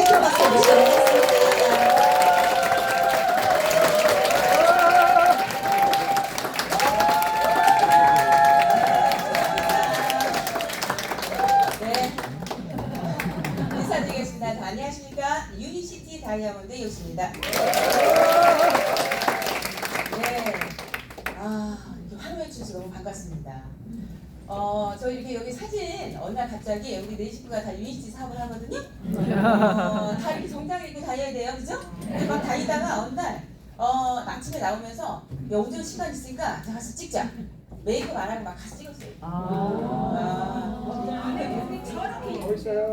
크게 큰 박수 부탁드리겠습니다. 네. 인사드리겠습니다. 자, 안녕하십니까. 유니시티 다이아몬드 요시입니다. 네. 이렇게 환호해 주셔서 너무 반갑습니다. 저 이렇게 여기 사진 어느 날 갑자기 여기 네 식구가 다 유니시티 사업을 하거든요. 다 이렇게 정장 입고 다녀야 돼요, 그죠? 막 다니다가 어느 날 아침에 나오면서 야, 오전 시간 있으니까 자, 가서 찍자. 메이크업 안 하고 막 가서 찍었어요.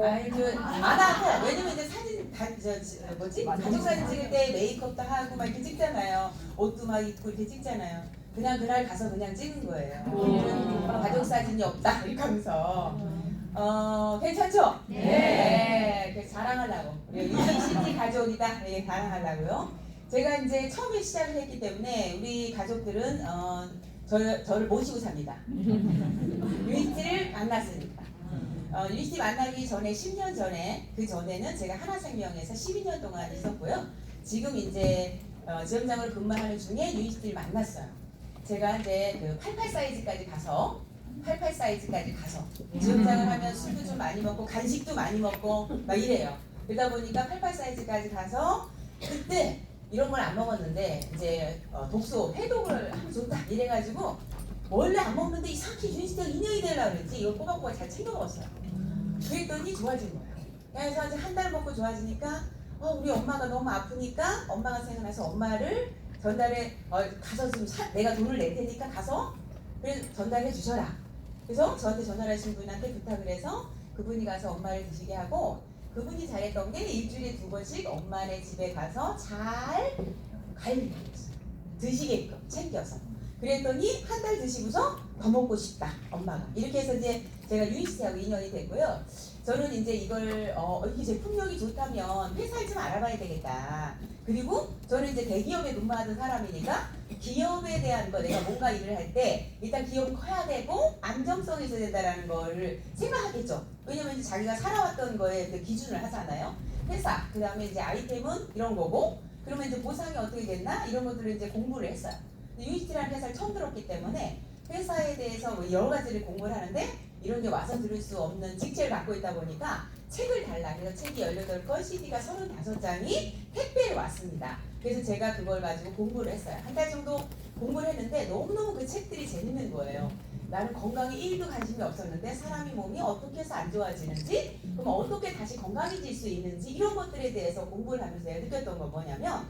아니 안 하고 왜냐면 이제 사진 가족 사진 찍을 때 메이크업도 하고 막 이렇게 찍잖아요. 옷도 막 입고 이렇게 찍잖아요. 그냥 그날 가서 그냥 찍은 거예요. 오늘은 가족 사진이 없다 이렇게 하면서 괜찮죠? 네. 그래서 자랑하려고 우리 유니시티 가족이다 이렇게 자랑하려고요. 제가 이제 처음에 시작을 했기 때문에 우리 가족들은 저를 모시고 삽니다. 유니시티를 만났으니까. 유니시티 만나기 전에 10년 전에 그 전에는 제가 하나생명에서 12년 동안 있었고요. 지금 이제 지점장으로 근무하는 중에 유니시티를 만났어요. 제가 이제 그 88 사이즈까지 가서 지점장을 하면 술도 좀 많이 먹고 간식도 많이 먹고 막 이래요. 그러다 보니까 88 사이즈까지 가서 그때 이런 걸 안 먹었는데 이제 독소 해독을 하면 좋다 이래가지고 원래 안 먹는데 이상하게 유니시티가 인형이 되려고 그랬지. 이걸 꼬박꼬박 잘 챙겨 먹었어요. 그랬더니 좋아진 거예요. 그래서 이제 한 달 먹고 좋아지니까 우리 엄마가 너무 아프니까 엄마가 생각나서 엄마를 전달해 가서 좀 내가 돈을 낼 테니까 가서 그래서 전달해 주셔라. 그래서 저한테 전화하신 분한테 부탁을 해서 그분이 가서 엄마를 드시게 하고 그분이 잘했던 게 일주일에 2번씩 엄마네 집에 가서 잘 드시게끔 챙겨서 그랬더니 한 달 드시고서 더 먹고 싶다 엄마가 이렇게 해서 이제 제가 유니시티하고 인연이 됐고요. 저는 이제 이걸 이렇게 제품력이 좋다면 회사를 좀 알아봐야 되겠다. 그리고 저는 이제 대기업에 근무하던 사람이니까 기업에 대한 거 내가 뭔가 일을 할 때 일단 기업은 커야 되고 안정성이 있어야 된다는 거를 생각하겠죠. 왜냐면 이제 자기가 살아왔던 거에 기준을 하잖아요. 회사, 그 다음에 이제 아이템은 이런 거고 그러면 이제 보상이 어떻게 됐나 이런 것들을 이제 공부를 했어요. 유니시티라는 회사를 처음 들었기 때문에 회사에 대해서 뭐 여러 가지를 공부를 하는데 이런 게 와서 들을 수 없는 직책을 갖고 있다 보니까 책을 달라. 그래서 책이 18권, CD가 35장이 택배에 왔습니다. 그래서 제가 그걸 가지고 공부를 했어요. 한 달 정도 공부를 했는데 너무너무 그 책들이 재밌는 거예요. 나는 건강에 1도 관심이 없었는데 사람이 몸이 어떻게 해서 안 좋아지는지 그럼 어떻게 다시 건강해질 수 있는지 이런 것들에 대해서 공부를 하면서 내가 느꼈던 건 뭐냐면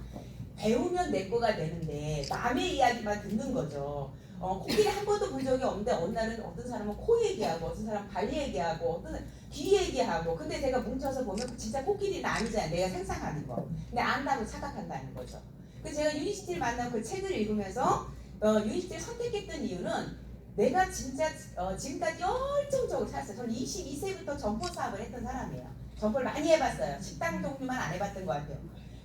배우면 내 거가 되는데 남의 이야기만 듣는 거죠. 코끼리 한 번도 본 적이 없는데 어느 날은 어떤 사람은 코 얘기하고 어떤 사람은 발 얘기하고 어떤 사람은 귀 얘기하고 근데 제가 뭉쳐서 보면 진짜 코끼리는 아니잖아요. 내가 상상하는 거. 근데 안다고 착각한다는 거죠. 그래서 제가 유니시티를 만나고 그 책을 읽으면서 유니시티를 선택했던 이유는 내가 진짜 지금까지 열정적으로 살았어요. 저는 22세부터 점포 사업을 했던 사람이에요. 점포를 많이 해봤어요. 식당 종류만 안 해봤던 것 같아요.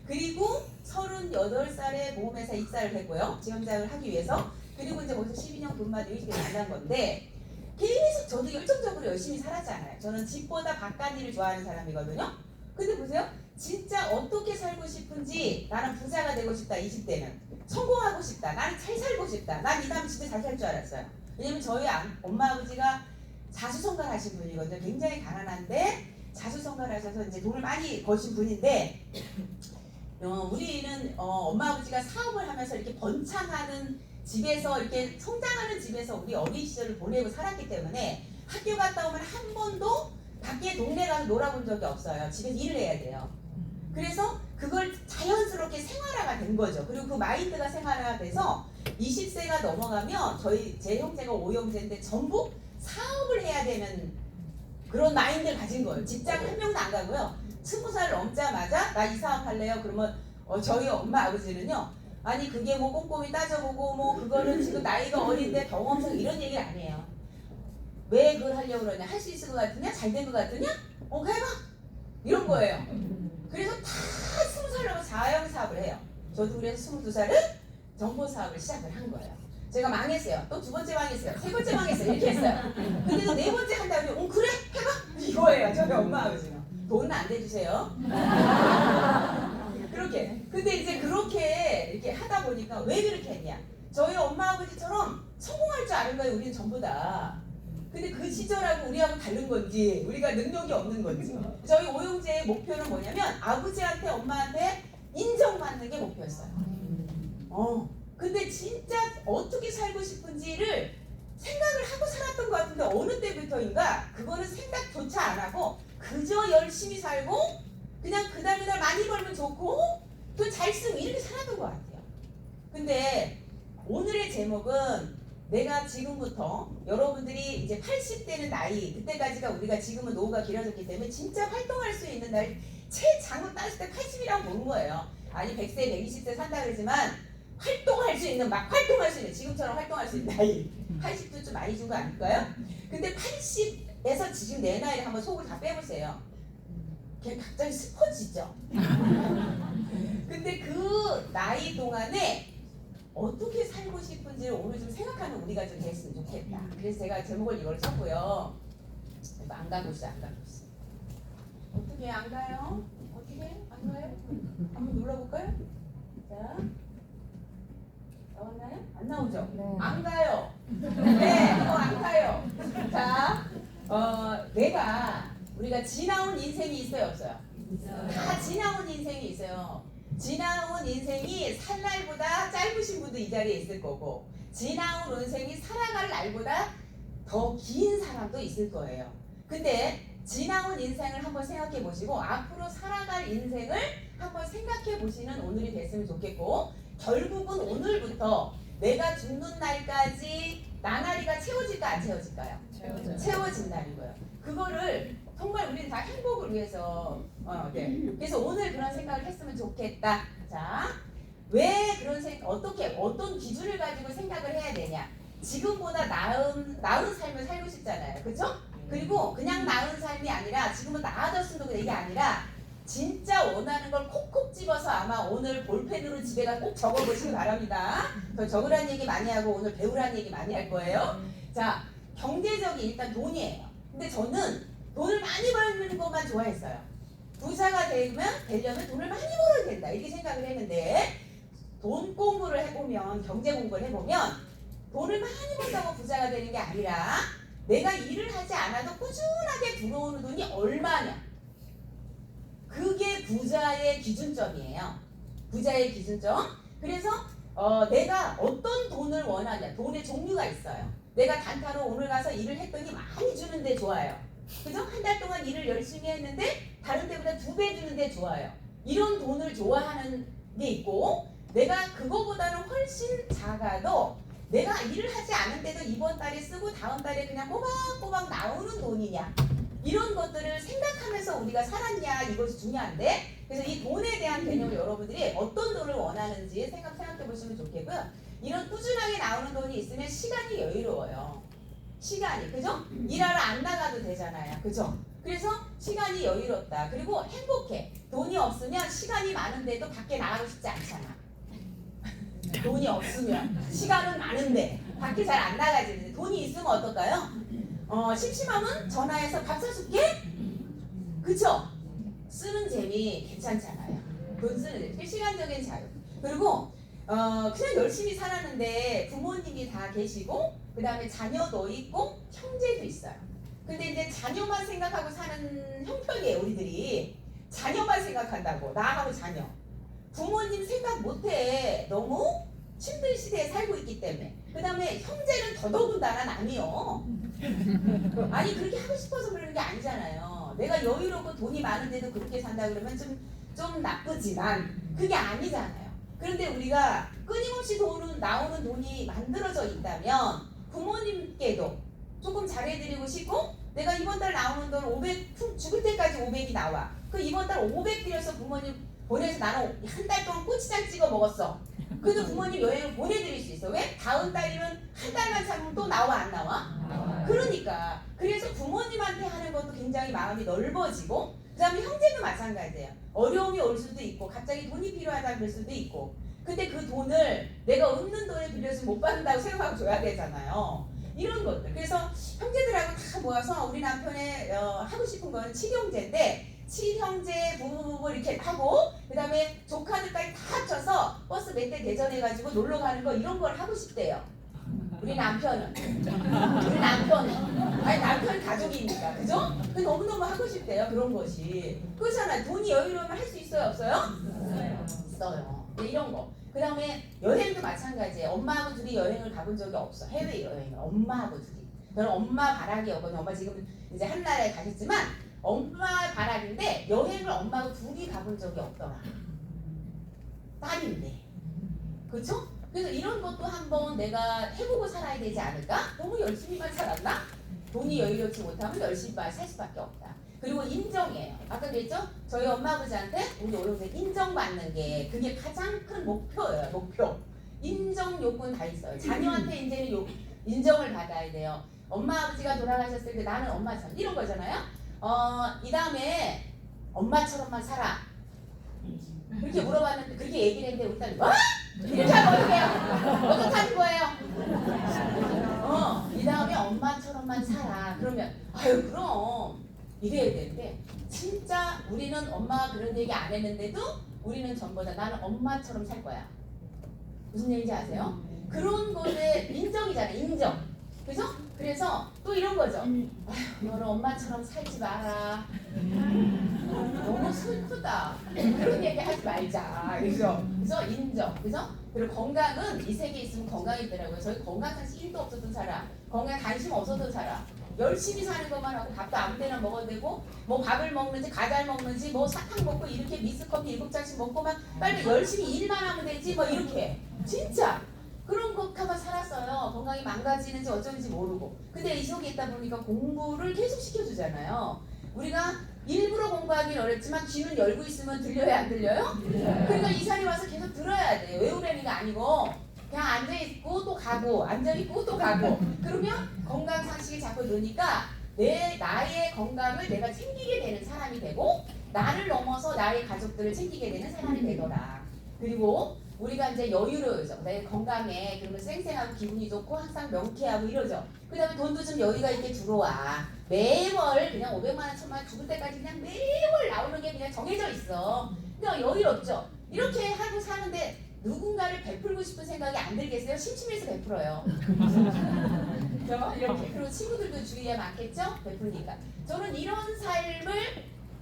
그리고 38살에 보험회사 입사를 했고요. 지원장을 하기 위해서. 그리고 이제 거기서 12년 근무하다 유니시티를 만난 건데 계속 저도 열정적으로 열심히 살았잖아요. 저는 집보다 바깥 일을 좋아하는 사람이거든요. 근데 보세요. 진짜 어떻게 살고 싶은지 나는 부자가 되고 싶다 20대는 성공하고 싶다 나는 잘 살고 싶다 난 이 다음 진짜 잘 살 줄 알았어요. 왜냐면 저희 엄마 아버지가 자수성가하신 분이거든요. 굉장히 가난한데 자수성가하셔서 이제 돈을 많이 버신 분인데 우리는 엄마 아버지가 사업을 하면서 이렇게 번창하는 집에서 이렇게 성장하는 집에서 우리 어린 시절을 보내고 살았기 때문에 학교 갔다 오면 한 번도 밖에 동네 가서 놀아본 적이 없어요. 집에서 일을 해야 돼요. 그래서 그걸 자연스럽게 생활화가 된 거죠. 그리고 그 마인드가 생활화가 돼서 20세가 넘어가면 제 형제가 5형제인데 전부 사업을 해야 되는 그런 마인드를 가진 거예요. 직장 한 명도 안 가고요. 20살 넘자마자 나 이 사업 할래요. 그러면 저희 엄마 아버지는요. 아니 그게 뭐 꼼꼼히 따져보고 뭐 그거는 지금 나이가 어린데 경험상 이런 얘기를 안 해요. 왜 그걸 하려고 그러냐? 할 수 있을 것 같으냐? 잘 된 것 같으냐? 해봐! 이런 거예요. 그래서 다 20살 넘어 자영 사업을 해요. 저도 그래서 22살은 정보 사업을 시작을 한 거예요. 제가 망했어요. 또 2번째 망했어요. 3번째 망했어요. 이렇게 했어요. 근데 또 4번째 한다고 그래? 해봐! 이거예요. 저희 엄마 아버지는. 돈은 안 대주세요. 보니까 왜 그렇게 했냐? 저희 엄마 아버지처럼 성공할 줄 아는 거예요. 우리는 전부 다. 근데 그 시절하고 우리하고 다른 건지 우리가 능력이 없는 건지 저희 오영재의 목표는 뭐냐면 아버지한테 엄마한테 인정받는 게 목표였어요. 근데 진짜 어떻게 살고 싶은지를 생각을 하고 살았던 것 같은데 어느 때부터인가 그거는 생각조차 안 하고 그저 열심히 살고 그냥 그날 많이 벌면 좋고 또 잘 쓰고 이렇게 살았던 것 같아요. 근데 오늘의 제목은 내가 지금부터 여러분들이 이제 80대는 나이 그때까지가 우리가 지금은 노후가 길어졌기 때문에 진짜 활동할 수 있는 날 최장으로 따졌을 때 80이라고 보는 거예요. 아니 100세 120세 산다 그러지만 활동할 수 있는 막 활동할 수 있는 지금처럼 활동할 수 있는 나이 80도 좀 많이 준 거 아닐까요? 근데 80에서 지금 내 나이를 한번 속을 다 빼보세요. 그냥 갑자기 슬퍼지죠. 근데 그 나이 동안에 어떻게 살고 싶은지를 오늘 좀 생각하는 우리가 좀 됐으면 좋겠다. 그래서 제가 제목을 이걸 썼고요. 안 가고 있어. 어떻게 안 가요? 어떻게 안 가요? 한번 눌러볼까요? 자, 나왔나요? 안 나오죠? 네. 안 가요. 네, 안 가요. 자, 우리가 지나온 인생이 있어요, 없어요? 다 지나온 인생이 있어요. 지나온 인생이 살 날보다 짧으신 분도 이 자리에 있을 거고 지나온 인생이 살아갈 날보다 더 긴 사람도 있을 거예요. 근데 지나온 인생을 한번 생각해 보시고 앞으로 살아갈 인생을 한번 생각해 보시는 오늘이 됐으면 좋겠고 결국은 오늘부터 내가 죽는 날까지 나날이가 채워질까 안 채워질까요? 채워진 날이고요. 그거를 정말 우리는 다 행복을 위해서 그래서 오늘 그런 생각을 했으면 좋겠다. 자, 왜 그런 어떤 기준을 가지고 생각을 해야 되냐? 지금보다 나은 삶을 살고 싶잖아요. 그렇죠? 그리고 그냥 나은 삶이 아니라 지금은 나아졌으면 좋겠다 이게 아니라 진짜 원하는 걸 콕콕 집어서 아마 오늘 볼펜으로 집에 가 꼭 적어보시기 바랍니다. 저 적으라는 얘기 많이 하고 오늘 배우라는 얘기 많이 할 거예요. 자, 경제적인 일단 돈이에요. 근데 저는 돈을 많이 벌는 것만 좋아했어요. 부자가 되려면 돈을 많이 벌어야 된다 이렇게 생각을 했는데 돈 공부를 해보면 경제 공부를 해보면 돈을 많이 번다고 부자가 되는 게 아니라 내가 일을 하지 않아도 꾸준하게 들어오는 돈이 얼마냐 그게 부자의 기준점이에요. 부자의 기준점. 그래서 내가 어떤 돈을 원하냐 돈의 종류가 있어요. 내가 단타로 오늘 가서 일을 했더니 많이 주는데 좋아요. 그죠? 한 달 동안 일을 열심히 했는데 다른 때보다 2배 주는데 좋아요. 이런 돈을 좋아하는 게 있고 내가 그거보다는 훨씬 작아도 내가 일을 하지 않은데도 이번 달에 쓰고 다음 달에 그냥 꼬박꼬박 나오는 돈이냐 이런 것들을 생각하면서 우리가 살았냐 이것이 중요한데 그래서 이 돈에 대한 개념을 여러분들이 어떤 돈을 원하는지 생각해 보시면 좋겠고요. 이런 꾸준하게 나오는 돈이 있으면 시간이 여유로워요. 시간이 그죠? 일하러 안 나가도 되잖아요. 그죠? 그래서 시간이 여유롭다. 그리고 행복해. 돈이 없으면 시간이 많은데도 밖에 나가고 싶지 않잖아. 돈이 없으면 시간은 많은데 밖에 잘 안 나가지. 돈이 있으면 어떨까요? 심심하면 전화해서 밥 사줄게? 그쵸? 쓰는 재미 괜찮잖아요. 돈 쓰는 재미. 시간적인 자유. 그리고 그냥 열심히 살았는데 부모님이 다 계시고 그 다음에 자녀도 있고 형제도 있어요. 근데 이제 자녀만 생각하고 사는 형편이에요. 우리들이 자녀만 생각한다고 나하고 자녀 부모님 생각 못해. 너무 힘든 시대에 살고 있기 때문에. 그 다음에 형제는 더더군다나 남이요. 아니 그렇게 하고 싶어서 그러는 게 아니잖아요. 내가 여유롭고 돈이 많은데도 그렇게 산다 그러면 좀 나쁘지만 그게 아니잖아요. 그런데 우리가 끊임없이 나오는 돈이 만들어져 있다면 부모님께도 조금 잘해드리고 싶고 내가 이번 달 나오는 돈 500 죽을 때까지 500이 나와. 그 이번 달 500 들여서 부모님 보내서 나는 한 달 동안 고추장 찍어 먹었어. 그래도 부모님 여행을 보내드릴 수 있어. 왜? 다음 달이면 한 달만 참으면 또 나와 안 나와? 그러니까 그래서 부모님한테 하는 것도 굉장히 마음이 넓어지고 그 다음에 형제도 마찬가지예요. 어려움이 올 수도 있고 갑자기 돈이 필요하다 그럴 수도 있고 근데 그 돈을 내가 없는 돈을 빌려서 못 받는다고 생각하고 줘야 되잖아요. 이런 것들. 그래서 형제들하고 다 모아서 우리 남편의 하고 싶은 거는 칠형제인데 칠형제 부부 이렇게 하고 그 다음에 조카들까지 다 합쳐서 버스 버스 몇 대 대전해가지고 놀러 가는 거 이런 걸 하고 싶대요. 우리 남편은 아니 남편 가족이니까 그죠? 너무너무 하고 싶대요 그런 것이. 그렇잖아. 돈이 여유로우면 할 수 있어요 없어요? 있어요. 네, 이런 거. 그 다음에 여행도 마찬가지예요. 엄마하고 둘이 여행을 가본 적이 없어. 해외 여행을 엄마하고 둘이. 저는 엄마 바라기였거든요. 엄마 지금 이제 한 나라에 가셨지만 엄마 바라기인데 여행을 엄마하고 둘이 가본 적이 없더라. 딸인데. 그렇죠? 그래서 이런 것도 한번 내가 해보고 살아야 되지 않을까? 너무 열심히만 살았나? 돈이 여유롭지 못하면 열심히만 살 수밖에 없다. 그리고 인정이에요. 아까 그랬죠? 저희 엄마 아버지한테 우리 어른들 인정받는 게 그게 가장 큰 목표예요. 목표. 인정 요건 다 있어요. 자녀한테 이제는 인정을 받아야 돼요. 엄마 아버지가 돌아가셨을 때 나는 엄마처럼 이런 거잖아요. 이 다음에 엄마처럼만 살아. 그렇게 물어봤는데 그렇게 얘기를 했는데 우리 딸이 뭐? 이렇게 하면 어떡해요? 어떡하는 거예요? 이 다음에 엄마처럼만 살아. 그러면 아유 그럼 이래야 되는데 진짜 우리는 엄마가 그런 얘기 안 했는데도 우리는 전부 다 나는 엄마처럼 살 거야. 무슨 얘기인지 아세요? 그런 거에 인정이잖아요. 인정. 그죠? 그래서 또 이런 거죠. 아휴 너는 엄마처럼 살지 마라. 너무 슬프다. 그런 얘기 하지 말자. 그죠? 그래서 인정. 그죠? 그리고 건강은 이 세계에 있으면 건강이 있더라고요. 저희 건강 관심 1도 없었던 사람, 건강 관심 없었던 사람, 열심히 사는 것만 하고 밥도 아무 데나 먹어도 되고 뭐 밥을 먹는지 과자를 먹는지 뭐 사탕 먹고 이렇게 미스커피 7잔씩 먹고만 빨리 열심히 일만 하면 되지 뭐 이렇게 진짜 그런 것하고 살았어요. 건강이 망가지는지 어쩌는지 모르고. 근데 이 속에 있다 보니까 공부를 계속 시켜주잖아요. 우리가 일부러 공부하기는 어렵지만 귀는 열고 있으면 들려요 안 들려요? 그러니까 이 자리에 와서 계속 들어야 돼요. 외우려는 게 아니고 그냥 앉아있고 또 가고 앉아있고 또 가고 그러면 건강 상식이 자꾸 느니까 나의 건강을 내가 챙기게 되는 사람이 되고 나를 넘어서 나의 가족들을 챙기게 되는 사람이 되더라. 그리고 우리가 이제 여유로워져. 내 건강에 그러면 쌩쌩하고 기분이 좋고 항상 명쾌하고 이러죠. 그 다음에 돈도 좀 여유가 있게 들어와. 매월 그냥 500만 원, 1000만 원 죽을 때까지 그냥 매월 나오는 게 그냥 정해져 있어. 그냥 여유롭죠. 이렇게 하고 사는데 누군가를 베풀고 싶은 생각이 안 들겠어요? 심심해서 베풀어요. 이렇게. 그리고 친구들도 주위에 많겠죠? 베풀니까. 저는 이런 삶을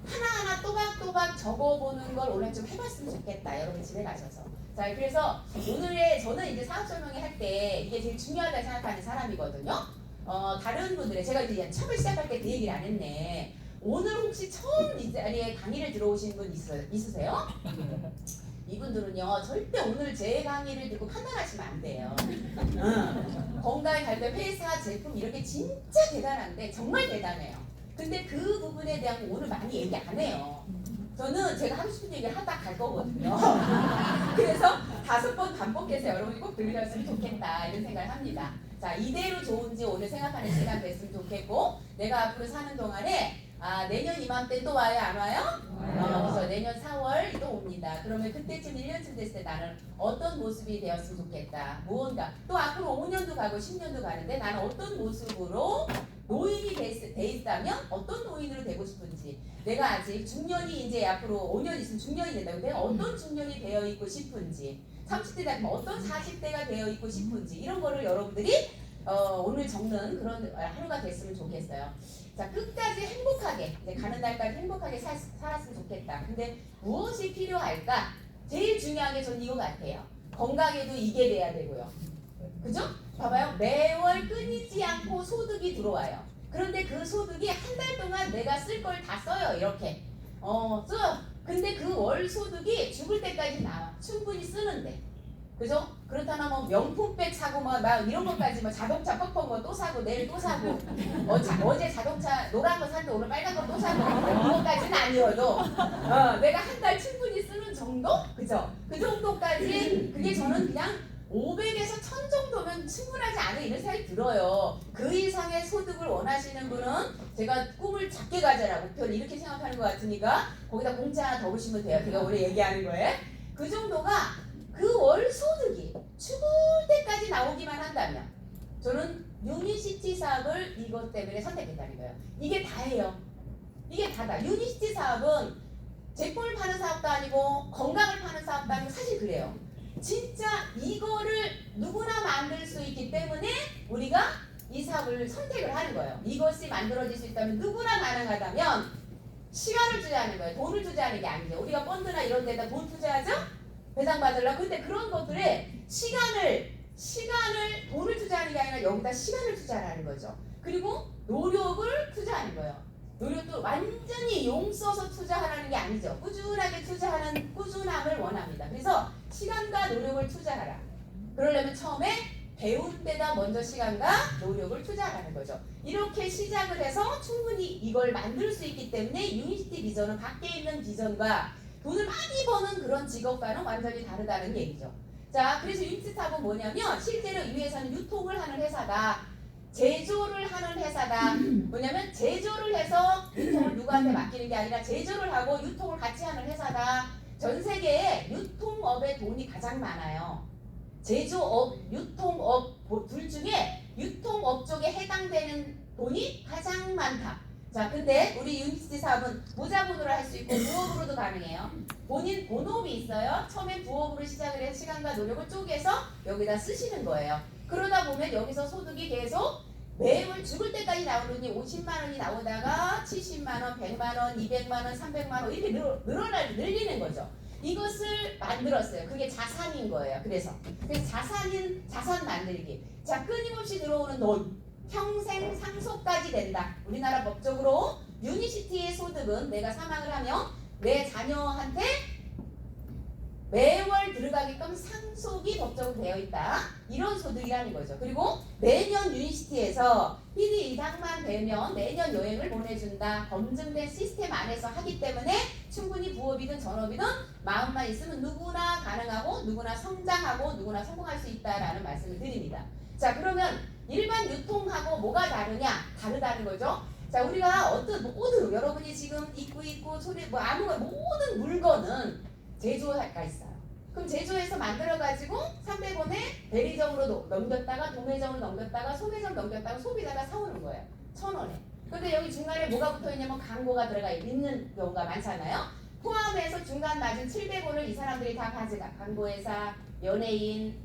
하나하나 또박또박 적어보는 걸 오늘 좀 해봤으면 좋겠다. 여러분 집에 가셔서. 자, 그래서 오늘의 저는 이제 사업 설명회 할 때 이게 제일 중요하다고 생각하는 사람이거든요. 다른 분들의 제가 이제 처음에 시작할 때 그 얘기를 안 했네. 오늘 혹시 처음 이 자리에 강의를 들어오신 분 있으세요? 이분들은요 절대 오늘 제 강의를 듣고 판단하시면 안 돼요. 건강에 갈 때 회사 제품 이렇게 진짜 대단한데 정말 대단해요. 근데 그 부분에 대한 오늘 많이 얘기 안 해요. 저는 제가 하고 싶은 얘기를 하다 갈 거거든요. 그래서 5번 반복해서 여러분이 꼭 들으셨으면 좋겠다 이런 생각을 합니다. 자, 이대로 좋은지 오늘 생각하는 시간 됐으면 좋겠고 내가 앞으로 사는 동안에 내년 이맘때 또 와요? 안 와요? 그래서 내년 4월 또 옵니다. 그러면 그때쯤 1년쯤 됐을 때 나는 어떤 모습이 되었으면 좋겠다. 무언가 또 앞으로 5년도 가고 10년도 가는데 나는 어떤 모습으로 노인이 돼 있다면 어떤 노인으로 되고 싶은지 내가 아직 중년이 이제 앞으로 5년 있으면 중년이 된다고 내가 어떤 중년이 되어 있고 싶은지 30대다 되면 어떤 40대가 되어 있고 싶은지 이런 거를 여러분들이 오늘 적는 그런 하루가 됐으면 좋겠어요. 자, 끝까지 행복하게 이제 가는 날까지 행복하게 살았으면 좋겠다. 근데 무엇이 필요할까? 제일 중요한 게 저는 이거 같아요. 건강에도 이게 돼야 되고요. 그죠? 봐봐요. 매월 끊이지 않고 소득이 들어와요. 그런데 그 소득이 한 달 동안 내가 쓸 걸 다 써요. 이렇게. 써. 근데 그 월 소득이 죽을 때까지 나와. 충분히 쓰는데. 그죠? 그렇다면 뭐 명품백 사고 막 이런 것까지 뭐 자동차 펑펑 뭐 또 사고 내일 또 사고 어제 자동차 노란 거 샀는데 오늘 빨간 거 또 사고 그것까지는 아니어도 내가 한 달 충분히 쓰는 정도? 그죠? 그 정도까지 그게 저는 그냥 500에서 1000 정도면 충분하지 않은 이런 생각이 들어요. 그 이상의 소득을 원하시는 분은 제가 꿈을 작게 가져라 목표를 이렇게 생각하는 것 같으니까 거기다 공짜 하나 더 보시면 돼요. 제가 오늘 얘기하는 거에 그 정도가 그 월 소득이 죽을 때까지 나오기만 한다면 저는 유니시티 사업을 이것 때문에 선택했다는 거예요. 이게 다예요. 이게 다다. 유니시티 사업은 제품을 파는 사업도 아니고 건강을 파는 사업도 아니고 사실 그래요. 진짜 이거를 누구나 만들 수 있기 때문에 우리가 이 사업을 선택을 하는 거예요. 이것이 만들어질 수 있다면 누구나 가능하다면 시간을 투자하는 거예요. 돈을 투자하는 게 아니죠. 우리가 펀드나 이런 데다 돈 투자하죠? 배당 받으려고. 근데 그런 것들에 시간을 돈을 투자하는 게 아니라 여기다 시간을 투자하는 거죠. 그리고 노력을 투자하는 거예요. 노력도 완전히 용 써서 투자하라는 게 아니죠. 꾸준하게 투자하는 꾸준함을 원합니다. 그래서 시간과 노력을 투자하라. 그러려면 처음에 배운 데다 먼저 시간과 노력을 투자하라는 거죠. 이렇게 시작을 해서 충분히 이걸 만들 수 있기 때문에 유니시티 비전은 밖에 있는 비전과 돈을 많이 버는 그런 직업과는 완전히 다르다는 얘기죠. 자, 그래서 유니시티 사업은 뭐냐면 실제로 이 회사는 유통을 하는 회사다. 제조를 하는 회사다. 뭐냐면 제조를 해서 유통을 누구한테 맡기는 게 아니라 제조를 하고 유통을 같이 하는 회사다. 전 세계에 유통업에 돈이 가장 많아요. 제조업, 유통업 둘 중에 유통업 쪽에 해당되는 돈이 가장 많다. 자, 근데 우리 유니시티 사업은 무자본으로 할 수 있고 부업으로도 가능해요. 본인 본업이 있어요. 처음에 부업으로 시작을 해서 시간과 노력을 쪼개서 여기다 쓰시는 거예요. 그러다 보면 여기서 소득이 계속 매월 죽을 때까지 나오더니 50만 원이 나오다가 70만 원, 100만 원, 200만 원, 300만 원 이렇게 늘리는 거죠. 이것을 만들었어요. 그게 자산인 거예요. 그래서 자산 만들기. 자, 끊임없이 들어오는 돈. 평생 상속까지 된다. 우리나라 법적으로 유니시티의 소득은 내가 사망을 하면 내 자녀한테 매월 들어가게끔 상속이 법적으로 되어 있다. 이런 소득이라는 거죠. 그리고 매년 유니시티에서 PD 이상만 되면 매년 여행을 보내준다. 검증된 시스템 안에서 하기 때문에 충분히 부업이든 전업이든 마음만 있으면 누구나 가능하고 누구나 성장하고 누구나 성공할 수 있다라는 말씀을 드립니다. 자, 그러면 일반 유통하고 뭐가 다르다는 거죠. 자, 우리가 모든 여러분이 지금 입고 소리 모든 물건은 제조가 있어요. 그럼 제조해서 만들어가지고 300원에 대리점으로 넘겼다가 도매점으로 넘겼다가 소매점 넘겼다가 소비자가 사오는 거예요. 1,000원에. 근데 여기 중간에 뭐가 붙어있냐면 광고가 들어가 있는 경우가 많잖아요. 포함해서 중간 마진 700원을 이 사람들이 다 가져가. 광고회사, 연예인,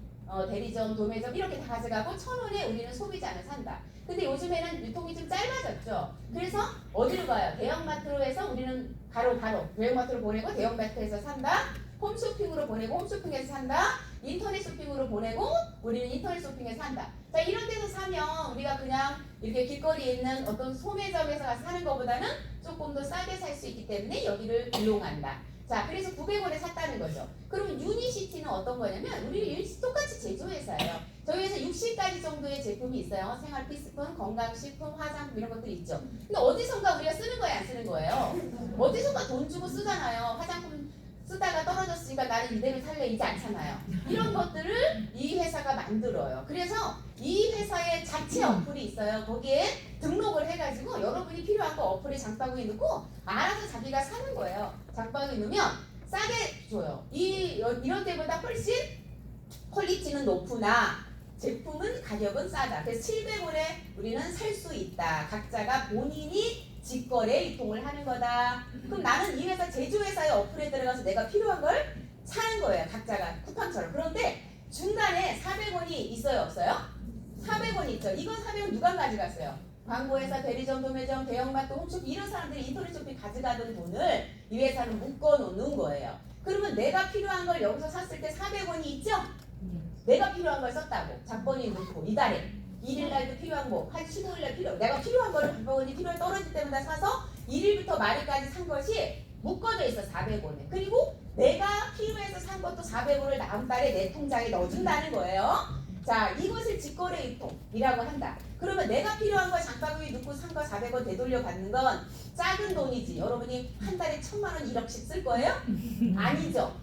대리점, 도매점 이렇게 다 가져가고 1,000원에 우리는 소비자는 산다. 근데 요즘에는 유통이 좀 짧아졌죠. 그래서 어디로 가요? 대형마트로 해서 우리는 바로 대형마트로 보내고 대형마트에서 산다. 홈쇼핑으로 보내고 홈쇼핑에서 산다. 인터넷 쇼핑으로 보내고 우리는 인터넷 쇼핑에서 산다. 자, 이런 데서 사면 우리가 그냥 이렇게 길거리에 있는 어떤 소매점에서 가서 사는 것보다는 조금 더 싸게 살 수 있기 때문에 여기를 이용한다. 자, 그래서 900원에 샀다는 거죠. 그러면 유니시티는 어떤 거냐면 우리 유니시티 똑같이 제조회사예요. 저희 회사 60가지 정도의 제품이 있어요. 생활 필수품, 건강식품, 화장품 이런 것들이 있죠. 근데 어디선가 우리가 쓰는 거예요, 안 쓰는 거예요? 어디선가 돈 주고 쓰잖아요. 화장품 쓰다가 떨어졌으니까 나는 이대로 살래 이제 않잖아요. 이런 것들을 이 회사가 만들어요. 그래서 이 회사의 자체 어플이 있어요. 거기에 등록을 해가지고 여러분이 필요한 거 어플에 장바구니 넣고 알아서 자기가 사는 거예요. 장바구니 넣으면 싸게 줘요. 이런 데보다 훨씬 퀄리티는 높으나 제품은 가격은 싸다. 그래서 700원에 우리는 살 수 있다. 각자가 본인이 직거래 유통을 하는 거다. 그럼 나는 이 회사 제조회사의 어플에 들어가서 내가 필요한 걸 사는 거예요. 각자가 쿠팡처럼. 그런데 중간에 400원이 있어요, 없어요? 400원이 있죠. 이건 400원 누가 가져갔어요? 광고회사, 대리점, 도매점, 대형마트, 홈쇼핑 이런 사람들이 인터넷 쇼핑 가져가던 돈을 이 회사는 묶어놓는 거예요. 그러면 내가 필요한 걸 여기서 샀을 때 400원이 있죠? 내가 필요한 걸 썼다고. 작번이 넣고 이달에 1일날도 필요한 거, 한 15일날 내가 필요한 거를 작번이 필요할 떨어질 때마다 사서 1일부터 말일까지 산 것이 묶어져 있어 400원에. 그리고 내가 필요해서 산 것도 400원을 다음 달에 내 통장에 넣어준다는 거예요. 자, 이것을 직거래 유통이라고 한다. 그러면 내가 필요한 거 장바구니 넣고 산 거 400원 되돌려 받는 건 작은 돈이지. 여러분이 한 달에 1,000만 원, 1억씩 쓸 거예요? 아니죠.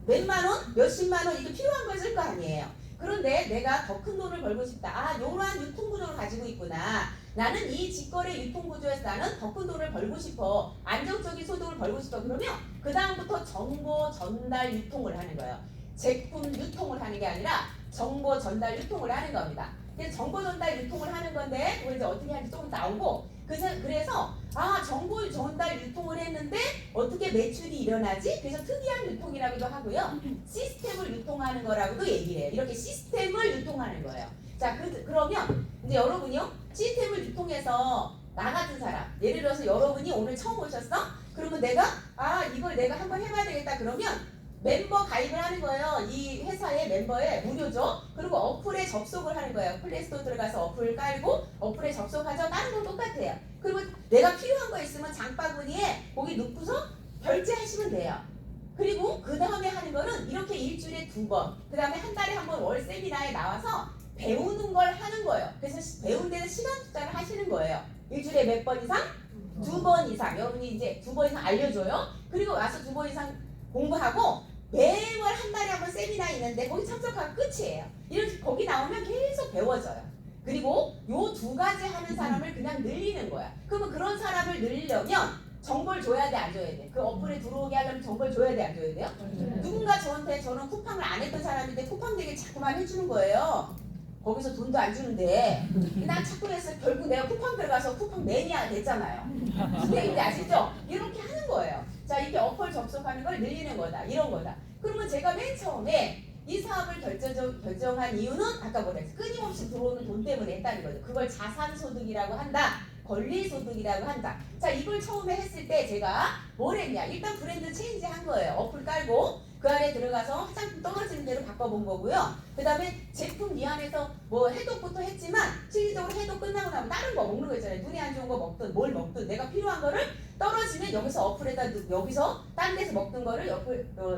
몇만 원, 몇십만 원 이거 필요한 걸 쓸 거 아니에요. 그런데 내가 더 큰 돈을 벌고 싶다. 아, 요러한 유통구조를 가지고 있구나. 나는 이 직거래 유통구조에서 나는 더 큰 돈을 벌고 싶어. 안정적인 소득을 벌고 싶어. 그러면 그 다음부터 정보 전달 유통을 하는 거예요. 제품 유통을 하는 게 아니라 정보 전달 유통을 하는 겁니다. 그래서 정보 전달 유통을 하는 건데 그걸 이제 어떻게 하는지 조금 나오고 그래서 정보 전달 유통을 했는데 어떻게 매출이 일어나지? 그래서 특이한 유통이라고도 하고요. 시스템을 유통하는 거라고도 얘기를 해요. 이렇게 시스템을 유통하는 거예요. 자, 그러면 이제 여러분이요. 시스템을 유통해서 나 같은 사람, 예를 들어서 여러분이 오늘 처음 오셨어? 그러면 내가 이걸 내가 한번 해봐야 되겠다 그러면 멤버 가입을 하는 거예요. 이 회사의 멤버에 무료죠. 그리고 어플에 접속을 하는 거예요. 플레이스토어 들어가서 어플을 깔고 어플에 접속하죠. 다른 건 똑같아요. 그리고 내가 필요한 거 있으면 장바구니에 거기 넣고서 결제하시면 돼요. 그리고 그 다음에 하는 거는 이렇게 일주일에 2번, 그 다음에 한 달에 한 번 월 세미나에 나와서 배우는 걸 하는 거예요. 그래서 배운 데는 시간 투자를 하시는 거예요. 일주일에 몇 번 이상? 2번 이상. 여러분이 이제 2번 이상 알려줘요. 그리고 와서 2번 이상 공부하고 매월 한 달에 한 번 세미나 있는데 거기 참석하면 끝이에요. 이렇게 거기 나오면 계속 배워져요. 그리고 요 2가지 하는 사람을 그냥 늘리는 거야. 그러면 그런 사람을 늘리려면 정보를 줘야 돼, 안 줘야 돼? 그 어플에 들어오게 하려면 정보를 줘야 돼, 안 줘야 돼요? 누군가 저는 쿠팡을 안 했던 사람인데 쿠팡 되게 자꾸만 해주는 거예요. 거기서 돈도 안 주는데 난 자꾸 해서 결국 내가 쿠팡 들어가서 쿠팡 매니아가 됐잖아요. 무슨 얘기인지 아시죠? 이렇게 하는 거예요. 자, 이렇게 어플 접속하는 걸 늘리는 거다. 이런 거다. 그러면 제가 맨 처음에 이 사업을 결정한 이유는 아까 뭐랬어요? 끊임없이 들어오는 돈 때문에 했다는 거죠. 그걸 자산소득이라고 한다. 권리소득이라고 한다. 자, 이걸 처음에 했을 때 제가 뭘 했냐? 일단 브랜드 체인지 한 거예요. 어플 깔고 그 안에 들어가서 화장품 떨어지는 대로 바꿔본 거고요. 그 다음에 제품 미안해서 뭐 해독부터 했지만 실질적으로 해독 끝나고 나면 다른 거 먹는 거 있잖아요. 눈에 안 좋은 거 먹든 뭘 먹든 내가 필요한 거를 떨어지면 여기서 어플에다 여기서 딴 데서 먹던 거를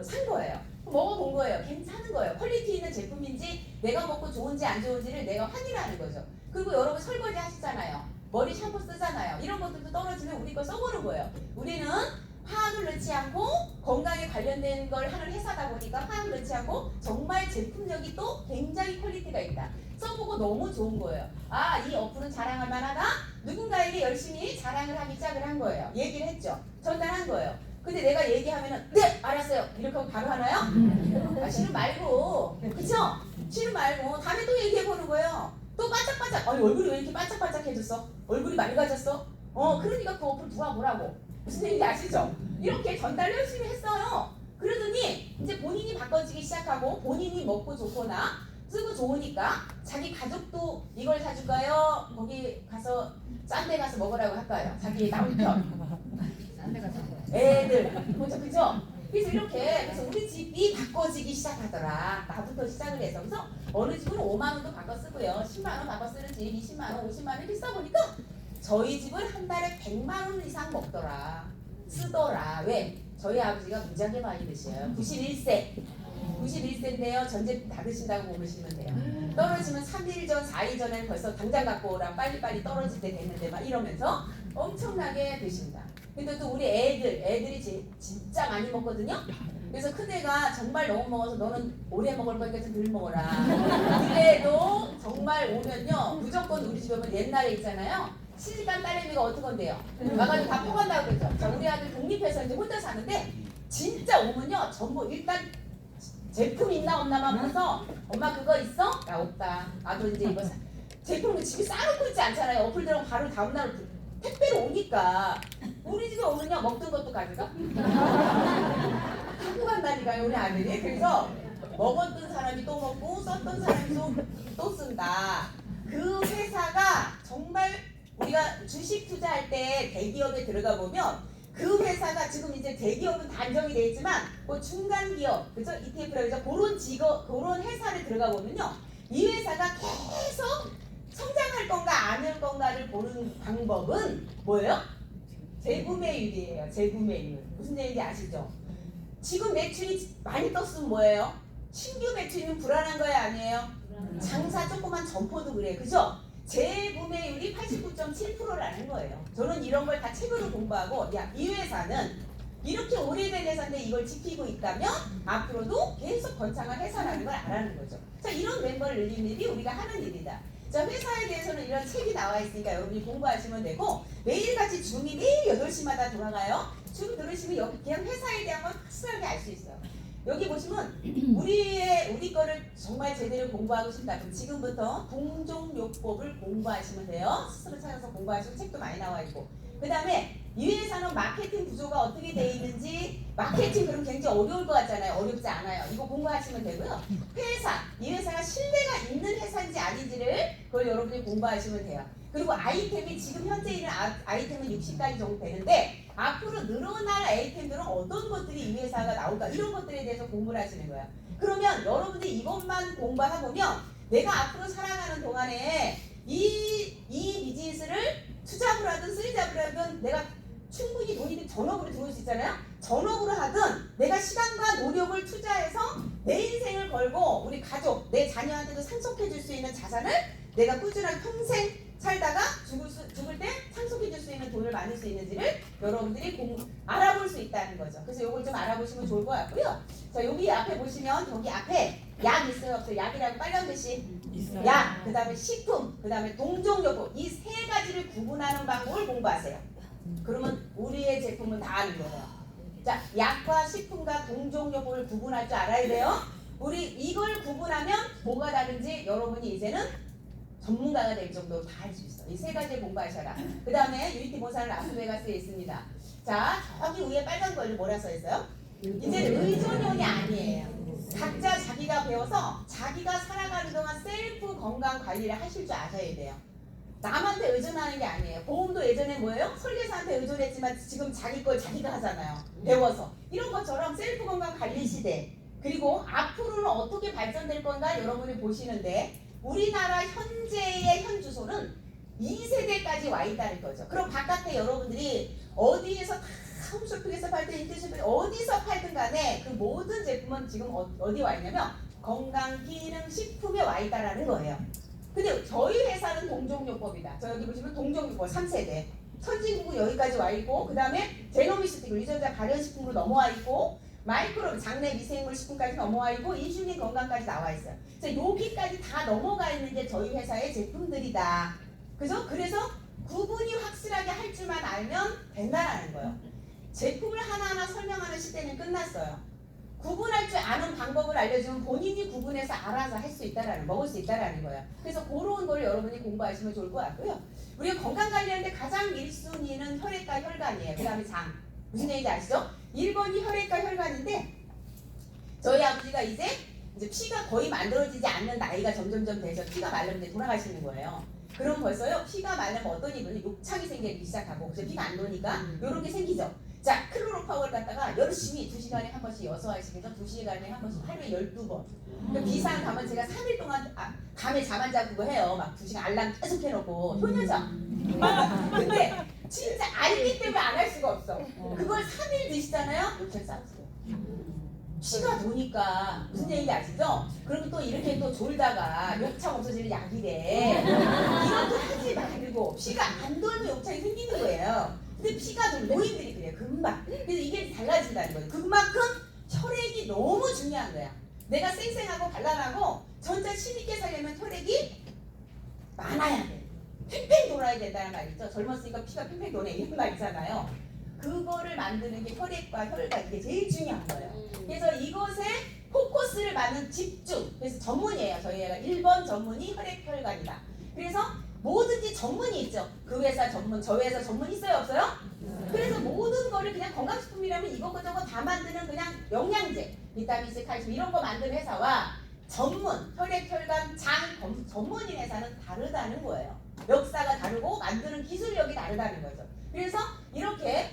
산 거예요. 먹어본 거예요. 괜찮은 거예요. 퀄리티 있는 제품인지 내가 먹고 좋은지 안 좋은지를 내가 확인하는 거죠. 그리고 여러분 설거지 하시잖아요. 머리 샴푸 쓰잖아요. 이런 것들도 떨어지면 우리 거 써보는 거예요. 우리는 화학을 넣지 않고 건강에 관련된 걸 하는 회사다 보니까 화학을 넣지 않고 정말 제품력이 또 굉장히 퀄리티가 있다. 써보고 너무 좋은 거예요. 이 어플은 자랑할 만하다. 누군가에게 열심히 자랑을 하기 시작을 한 거예요. 얘기를 했죠. 전달한 거예요. 근데 내가 얘기하면은 네 알았어요 이렇게 하고 바로 하나요? 싫음 말고, 그쵸? 싫음 말고 다음에 또 얘기해보는 거예요. 또 반짝반짝. 얼굴이 왜 이렇게 반짝반짝해졌어? 얼굴이 맑아졌어? 그러니까 그 어플 누가 뭐라고? 무슨 얘기인지 아시죠? 이렇게 전달 열심히 했어요. 그러더니 이제 본인이 바꿔지기 시작하고 본인이 먹고 좋거나 쓰고 좋으니까 자기 가족도 이걸 사줄까요? 거기 가서 싼 데 가서 먹으라고 할까요? 자기 남편, 애들, 그죠? 그래서 이렇게 그래서 우리 집이 바꿔지기 시작하더라. 나부터 시작을 해서 그래서 어느 집은 5만 원도 바꿔 쓰고요, 10만 원 바꿔 쓰는 집, 20만 원, 50만 원 비싸 보니까 저희 집은 한 달에 100만 원 이상 먹더라, 쓰더라. 왜? 저희 아버지가 무지하게 많이 드셔요. 91세인데요. 전제품 다 드신다고 보시면 돼요. 떨어지면 3일 전, 4일 전에 벌써 당장 갖고 오라. 빨리빨리 떨어질 때 됐는데 막 이러면서 엄청나게 드신다. 근데 또 우리 애들이 진짜 많이 먹거든요. 그래서 큰애가 정말 너무 먹어서 너는 오래 먹을 거니까 좀 덜 먹어라. 그래도 정말 오면요 무조건 우리 집에 오면 옛날에 있잖아요. 시집간 딸내미가 어떡한데요? 와가지고 다 퍼간다고 그랬죠. 자, 우리 아들 독립해서 이제 혼자 사는데 진짜 오면요 전부 일단 제품 있나 없나만 봐서 엄마 그거 있어? 야 없다. 나도 이제 이거 제품을 집에 싸놓고 있지 않잖아요. 어플 들어가면 바로 다음날 택배로 오니까 우리 집에 오면요 먹던 것도 가져가. 갖고 간다니까요 우리 아들이. 그래서 먹었던 사람이 또 먹고 썼던 사람이 또 쓴다. 그 회사가 정말 우리가 주식 투자할 때 대기업에 들어가 보면 그 회사가 지금 이제 대기업은 다 안정이 돼 있지만 그 중간 기업, 그죠? ETF라고 해서 그런 회사를 들어가 보면요 이 회사가 계속 성장할 건가 안 할 건가를 보는 방법은 뭐예요? 재구매율이에요. 재구매율. 무슨 얘기인지 아시죠? 지금 매출이 많이 떴으면 뭐예요? 신규 매출이면 불안한 거예요, 아니에요? 장사 조그만 점포도 그래요, 그죠? 재구매율이 89.7%라는 거예요. 저는 이런 걸 다 책으로 공부하고 이 회사는 이렇게 오래된 회사인데 이걸 지키고 있다면 앞으로도 계속 번창한 회사라는 걸 알아는 거죠. 자, 이런 멤버를 늘리는 일이 우리가 하는 일이다. 자, 회사에 대해서는 이런 책이 나와 있으니까 여러분이 공부하시면 되고 매일같이 줌이 매일 8시마다 돌아가요. 줌 들으시면 여기 그냥 회사에 대한 걸 확실하게 알 수 있어요. 여기 보시면 우리 거를 정말 제대로 공부하고 싶다. 그럼 지금부터 동종요법을 공부하시면 돼요. 스스로 찾아서 공부하시고 책도 많이 나와 있고. 그 다음에 이 회사는 마케팅 구조가 어떻게 돼 있는지 마케팅 그럼 굉장히 어려울 것 같잖아요. 어렵지 않아요. 이거 공부하시면 되고요. 이 회사가 신뢰가 있는 회사인지 아닌지를 그걸 여러분이 공부하시면 돼요. 그리고 아이템이 지금 현재 있는 아이템은 60가지 정도 되는데 앞으로 늘어날 아이템들은 어떤 것들이 이 회사가 나올까 이런 것들에 대해서 공부를 하시는 거예요. 그러면 여러분들이 이것만 공부하보면 내가 앞으로 살아가는 동안에 이 비즈니스를 투잡을 하든 쓰리잡을 하든 내가 충분히 돈이 전업으로 들어올 수 있잖아요. 전업으로 하든 내가 시간과 노력을 투자해서 내 인생을 걸고 우리 가족, 내 자녀한테도 상속해 줄 수 있는 자산을 내가 꾸준하게 평생 살다가 죽을 때 상속해 줄 수 있는 돈을 만들 수 있는지를 여러분들이 알아볼 수 있다는 거죠. 그래서 이걸 좀 알아보시면 좋을 것 같고요. 자, 여기 앞에 보시면 여기 앞에 약 있어요, 없어요? 약이라고 빨간 글씨 있어요. 약, 그 다음에 식품, 그 다음에 동종요법 이 세 가지를 구분하는 방법을 공부하세요. 그러면 우리의 제품은 다 아는 거예요. 자, 약과 식품과 동종요법을 구분할 줄 알아야 돼요. 우리 이걸 구분하면 뭐가 다른지 여러분이 이제는 전문가가 될 정도로 다 알 수 있어. 이 세 가지를 공부하셔라. 그 다음에 유니티 본사는 라스베가스에 있습니다. 자, 저기 위에 빨간 걸로 뭐라 써 있어요? 이제는 의존형이 아니에요. 각자 자기가 배워서 자기가 살아가는 동안 셀프 건강 관리를 하실 줄 아셔야 돼요. 남한테 의존하는 게 아니에요. 보험도 예전에 뭐예요? 설계사한테 의존했지만 지금 자기 걸 자기가 하잖아요. 배워서. 이런 것처럼 셀프 건강 관리 시대. 그리고 앞으로는 어떻게 발전될 건가 여러분이 보시는데 우리나라 현재의 현 주소는 2세대까지 와 있다는 거죠. 그럼 바깥에 여러분들이 어디에서 다 홈쇼핑에서 팔든 인터쇼핑 어디서 팔든 간에 그 모든 제품은 지금 어디 와 있냐면 건강기능식품에 와 있다라는 거예요. 근데 저희 회사는 동종요법이다. 저 여기 보시면 동종요법 3세대. 선진국은 여기까지 와 있고 그 다음에 제노미스틱 유전자 발현식품으로 넘어와 있고 마이크로 장내 미생물 식품까지 넘어와 있고 인슐린 건강까지 나와 있어요. 그래서 여기까지 다 넘어가 있는 게 저희 회사의 제품들이다. 그죠? 그래서 구분이 확실하게 할 줄만 알면 된다라는 거예요. 제품을 하나하나 설명하는 시대는 끝났어요. 구분할 줄 아는 방법을 알려주면 본인이 구분해서 알아서 할 수 있다라는, 먹을 수 있다라는 거예요. 그래서 그런 걸 여러분이 공부하시면 좋을 것 같고요. 우리가 건강 관리하는데 가장 1순위는 혈액과 혈관이에요. 그 다음에 장. 무슨 얘기인지 아시죠? 1번이 혈액과 혈관인데 저희 아버지가 이제 피가 거의 만들어지지 않는 나이가 점점점 돼서 피가 마르면 이제 돌아가시는 거예요. 그럼 벌써요 피가 마르면 어떤 일은 욕창이 생기기 시작하고 그래서 피가 안 도니까 이런 게 생기죠. 자, 클로로파워를 갖다가 열심히 2시간에 한 번씩 여서알씩 해서 2시간에 한 번씩 하루에 12번. 그 비상 가면 제가 3일 동안 밤에 잠 안 자고 그거 해요. 막 2시간 알람 계속 해놓고 효녀죠. 근데 진짜 알기 때문에 안 할 수가 없어. 그걸 3일 드시잖아요. 욕창 싸우세요. 피가 도니까 무슨 얘기인지 아시죠? 그러면 또 이렇게 또 졸다가 욕창 없어지는 약이래. 이것도 하지 말고 피가 안 돌면 욕창이 생기는 거예요. 근데 피가 좀 노인들이 그래요. 금방. 그래서 이게 달라진다는 거예요. 그만큼 혈액이 너무 중요한 거야. 내가 쌩쌩하고 발랄하고 전자 힘있게 살려면 혈액이 많아야 돼. 팽팽 돌아야 된다는 말이죠. 젊었으니까 피가 팽팽 도네 이런 말 있잖아요. 그거를 만드는 게 혈액과 혈관 이게 제일 중요한 거예요. 그래서 이것에 포커스를 맞는 집중. 그래서 전문이에요. 저희가 1번 전문이 혈액 혈관이다. 그래서 뭐든지 전문이 있죠. 그 회사 전문, 저 회사 전문 있어요, 없어요? 그래서 모든 거를 그냥 건강식품이라면 이것저것 다 만드는 그냥 영양제, 비타민 C, 칼슘 이런 거 만드는 회사와 전문, 혈액, 혈관, 장 전문인 회사는 다르다는 거예요. 역사가 다르고 만드는 기술력이 다르다는 거죠. 그래서 이렇게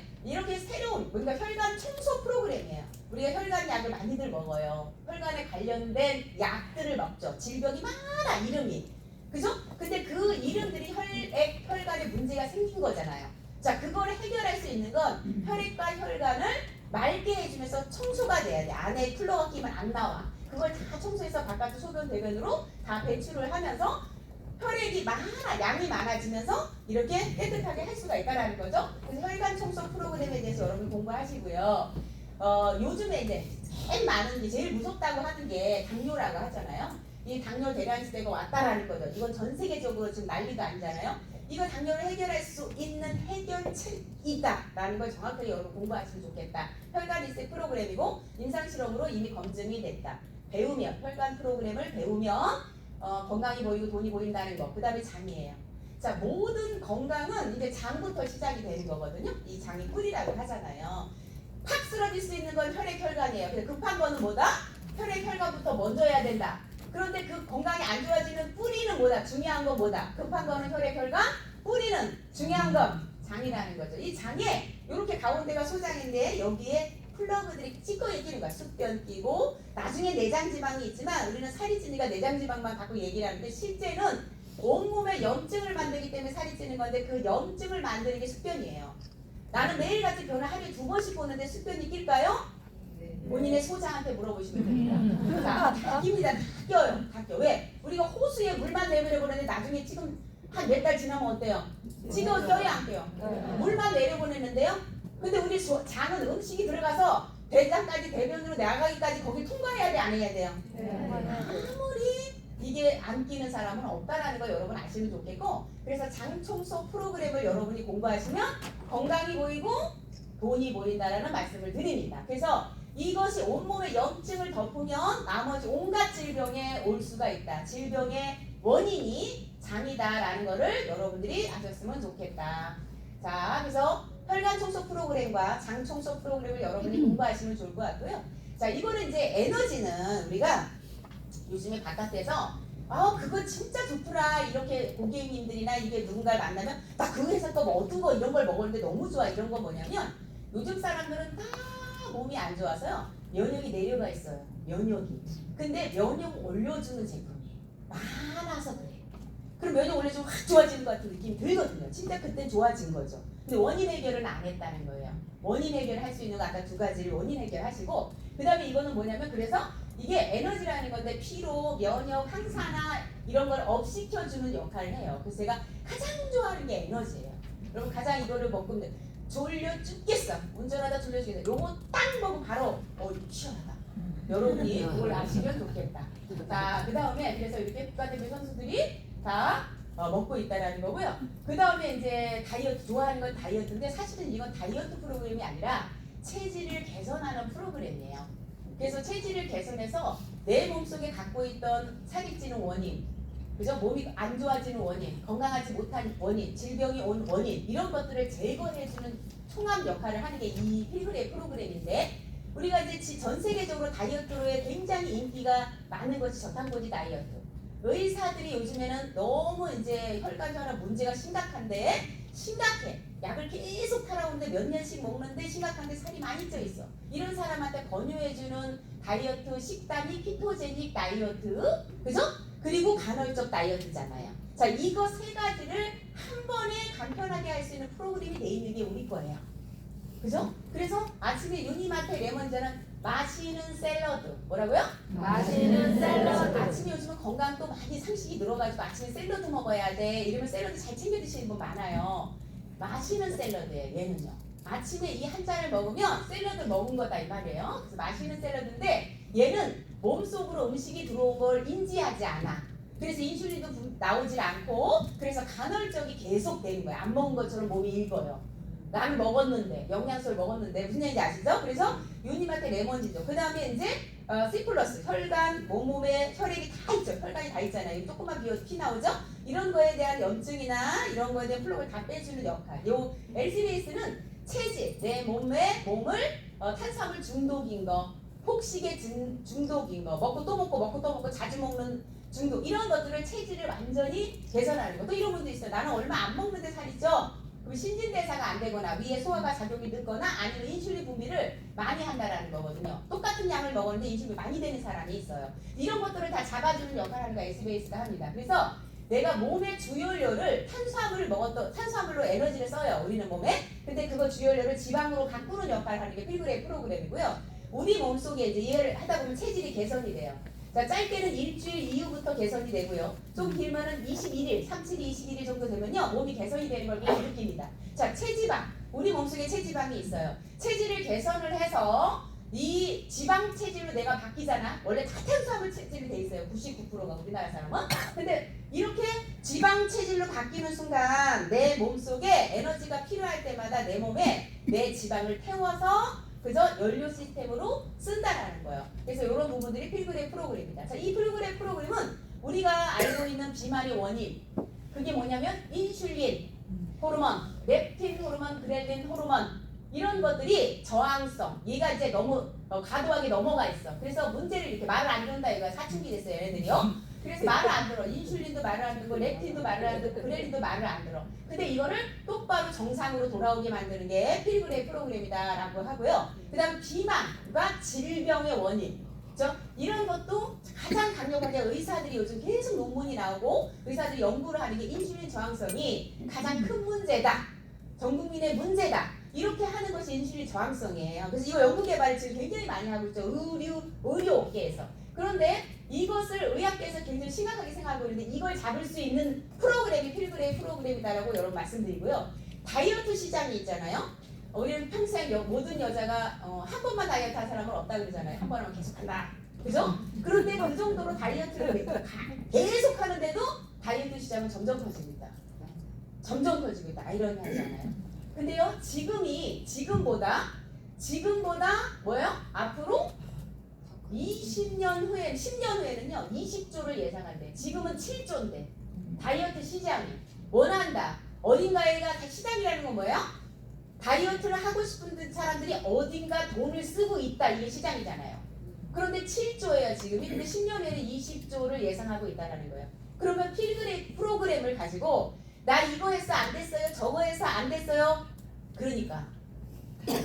새로운 뭔가 혈관 청소 프로그램이에요. 우리가 혈관 약을 많이들 먹어요. 혈관에 관련된 약들을 먹죠. 질병이 많아 이름이. 그죠? 근데 그 이름들이 혈액, 혈관에 문제가 생긴 거잖아요. 자, 그거를 해결할 수 있는 건 혈액과 혈관을 맑게 해주면서 청소가 돼야 돼. 안에 쿨러가 끼면 안 나와. 그걸 다 청소해서 바깥으로 소변, 대변으로 다 배출을 하면서 혈액이 양이 많아지면서 이렇게 깨끗하게 할 수가 있다는 거죠. 그래서 혈관 청소 프로그램에 대해서 여러분 공부하시고요. 요즘에 이제 제일 많은 게 제일 무섭다고 하는 게 당뇨라고 하잖아요. 이 당뇨 대량시대가 왔다라는 거죠. 이건 전 세계적으로 지금 난리도 아니잖아요. 이거 당뇨를 해결할 수 있는 해결책이다라는 걸 정확하게 여러분 공부하시면 좋겠다. 혈관 리셋 프로그램이고 임상실험으로 이미 검증이 됐다. 배우면 혈관 프로그램을 배우면 건강이 보이고 돈이 보인다는 거. 그 다음에 장이에요. 자, 모든 건강은 이제 장부터 시작이 되는 거거든요. 이 장이 뿌리라고 하잖아요. 팍 쓰러질 수 있는 건 혈액 혈관이에요. 근데 급한 거는 뭐다? 혈액 혈관부터 먼저 해야 된다. 그런데 그 건강이 안 좋아지는 뿌리는 뭐다? 중요한 건 뭐다? 급한 거는 혈액 혈관, 뿌리는 중요한 건 장이라는 거죠. 이 장에 이렇게 가운데가 소장인데 여기에 플러그들이 찍어 끼는 거야. 숙변 끼고 나중에 내장지방이 있지만 우리는 살이 찌니까 내장지방만 갖고 얘기를 하는데 실제는 온몸에 염증을 만들기 때문에 살이 찌는 건데 그 염증을 만드는 게 숙변이에요. 나는 매일같이 변을 하루에 2번씩 보는데 숙변이 낄까요? 본인의 소장한테 물어보시면 됩니다. 자, 다 낍니다. 다 껴요. 다 껴. 왜? 우리가 호수에 물만 내보내보는데 나중에 지금 한 몇 달 지나면 어때요? 지금 껴요 안 껴요? 물만 내려보내는데요. 근데 우리 장은 음식이 들어가서 대장까지 대변으로 나가기까지 거기 통과해야 돼 안 해야 돼요? 아무리 이게 안 끼는 사람은 없다라는 걸 여러분 아시면 좋겠고 그래서 장 청소 프로그램을 여러분이 공부하시면 건강이 보이고 돈이 보인다라는 말씀을 드립니다. 그래서 이것이 온몸의 염증을 덮으면 나머지 온갖 질병에 올 수가 있다. 질병의 원인이 장이다라는 거를 여러분들이 아셨으면 좋겠다. 자, 그래서 혈관 청소 프로그램과 장 청소 프로그램을 여러분이 공부하시면 좋을 것 같고요. 자, 이거는 이제 에너지는 우리가 요즘에 바깥에서 그거 진짜 좋더라 이렇게 고객님들이나 이게 누군가를 만나면 나 그 회사 거 뭐 어떤 거 이런 걸 먹었는데 너무 좋아 이런 거 뭐냐면 요즘 사람들은 다 몸이 안 좋아서요 면역이 내려가 있어요. 면역이. 근데 면역 올려주는 제품이 많아서 그래요. 그럼 면역 올려주면 확 좋아지는 것 같은 느낌이 들거든요. 진짜 그땐 좋아진 거죠. 근데 원인 해결은 안 했다는 거예요. 원인 해결할 수 있는 거 아까 2가지를 원인 해결하시고 그 다음에 이거는 뭐냐면 그래서 이게 에너지라는 건데 피로, 면역, 항산화 이런 걸 업시켜주는 역할을 해요. 그래서 제가 가장 좋아하는 게 에너지예요. 여러분 가장 이거를 먹고 졸려 죽겠어. 운전하다 졸려 죽겠어. 요거 딱 먹으면 바로 시원하다. 여러분이 그걸 아시면 좋겠다. 자, 그 다음에 그래서 이렇게 국가대표 선수들이 다 먹고 있다라는 거고요. 그 다음에 이제 다이어트 좋아하는 건 다이어트인데 사실은 이건 다이어트 프로그램이 아니라 체질을 개선하는 프로그램이에요. 그래서 체질을 개선해서 내 몸속에 갖고 있던 살이 찌는 원인, 그죠? 몸이 안 좋아지는 원인, 건강하지 못한 원인, 질병이 온 원인 이런 것들을 제거해주는 총합 역할을 하는 게 이 필그레 프로그램인데 우리가 이제 전 세계적으로 다이어트에 굉장히 인기가 많은 것이 저탄고지 다이어트. 의사들이 요즘에는 너무 이제 혈관혈압 문제가 심각해. 약을 계속 팔아오는데 몇 년씩 먹는데 심각한데 살이 많이 쪄 있어. 이런 사람한테 권유해주는 다이어트 식단이 키토제닉 다이어트, 그죠? 그리고 간헐적 다이어트잖아요. 자, 이거 3가지를 한 번에 간편하게 할 수 있는 프로그램이 돼 있는 게 우리 거예요. 그죠? 그래서 아침에 유니마트 레몬제는 마시는 샐러드. 뭐라고요? 마시는 샐러드. 아침에 요즘은 건강도 많이 상식이 늘어가지고 아침에 샐러드 먹어야 돼. 이러면 샐러드 잘 챙겨 드시는 분 많아요. 마시는 샐러드예요. 얘는요. 아침에 이 한 잔을 먹으면 샐러드 먹은 거다 이 말이에요. 그래서 마시는 샐러드인데 얘는 몸속으로 음식이 들어온 걸 인지하지 않아. 그래서 인슐린도 나오질 않고 그래서 간헐적이 계속 되는 거야. 안 먹은 것처럼 몸이 읽어요. 나는 먹었는데 영양소를 먹었는데 무슨 얘기인지 아시죠? 그래서 유니마트 레몬지죠. 그 다음에 이제 C 플러스 혈관, 몸에 혈액이 다 있죠. 혈관이 다 있잖아요. 조금만 비워도 피 나오죠? 이런 거에 대한 염증이나 이런 거에 대한 플러그를 다 빼주는 역할. 요 LCBAS는 체질, 내 몸을 탄수화물 중독인 거, 폭식의 중독인 거, 먹고 또 먹고 자주 먹는 중독 이런 것들을 체질을 완전히 개선하는 거. 또 이런 분도 있어요. 나는 얼마 안 먹는데 살이 쪄. 그럼 신진대사가 안 되거나 위에 소화가 작용이 늦거나 아니면 인슐린 분비를 많이 한다라는 거거든요. 똑같은 양을 먹었는데 인슐린이 많이 되는 사람이 있어요. 이런 것들을 다 잡아주는 역할을 하는 거 SBAS가 합니다. 그래서 내가 몸의 주요료를 탄수화물로 에너지를 써요. 우리는 몸에. 근데 그거 주요료를 지방으로 바꾸는 역할을 하는 게 필그레이 프로그램이고요. 우리 몸속에 이제 이해를 하다 보면 체질이 개선이 돼요. 자, 짧게는 일주일 이후부터 개선이 되고요. 좀 길면은 21일, 37일, 21일 정도 되면요. 몸이 개선이 되는 걸 많이 느낍니다. 자, 체지방. 우리 몸속에 체지방이 있어요. 체질을 개선을 해서 이 지방 체질로 내가 바뀌잖아. 원래 다 탄수화물 체질이 돼 있어요. 99%가 우리나라 사람은. 근데 이렇게 지방 체질로 바뀌는 순간 내 몸속에 에너지가 필요할 때마다 내 몸에 내 지방을 태워서 그저 연료 시스템으로 쓴다라는 거예요. 그래서 이런 부분들이 필그레이 프로그램입니다. 자, 이 필그레이 프로그램은 우리가 알고 있는 비만의 원인, 그게 뭐냐면 인슐린 호르몬, 렙틴 호르몬, 그렐린 호르몬, 이런 것들이 저항성, 얘가 이제 너무 과도하게 넘어가 있어. 그래서 문제를 이렇게 말을 안 듣는다, 이거 사춘기 됐어요, 얘네들이요. 그래서 말을 안 들어. 인슐린도 말을 안 듣고, 렙틴도 말을 안 듣고, 그렐린도 말을 안 들어. 근데 이거를 똑바로 정상으로 돌아오게 만드는 게 필그레이 프로그램이다라고 하고요. 그 다음 비만과 질병의 원인. 그렇죠? 이런 것도 가장 강력하게 의사들이 요즘 계속 논문이 나오고 의사들이 연구를 하는 게 인슐린 저항성이 가장 큰 문제다. 전 국민의 문제다. 이렇게 하는 것이 인슐린 저항성이에요. 그래서 이거 연구 개발을 지금 굉장히 많이 하고 있죠. 의료업계에서. 그런데 이것을 의학계에서 굉장히 심각하게 생각하고 있는데 이걸 잡을 수 있는 프로그램이 필그레이 프로그램이다라고 여러분 말씀드리고요. 다이어트 시장이 있잖아요. 우리는 평생 모든 여자가 한 번만 다이어트 한 사람은 없다 그러잖아요. 한 번 하면 계속 한다. 그죠? 그런데 그 정도로 다이어트를 계속 하는데도 다이어트 시장은 점점 커집니다. 점점 커지고 있다. 아이러니하잖아요. 근데요, 지금보다 뭐예요? 앞으로 20년 후에, 10년 후에는요, 20조를 예상한대. 지금은 7조인데. 다이어트 시장이 원한다. 어딘가에가 시장이라는 건 뭐예요? 다이어트를 하고 싶은 사람들이 어딘가 돈을 쓰고 있다. 이게 시장이잖아요. 그런데 7조예요, 지금이. 근데 10년 후에는 20조를 예상하고 있다는 거예요. 그러면 필그레이 프로그램을 가지고 나 이거 해서 안 됐어요. 저거 해서 안 됐어요. 그러니까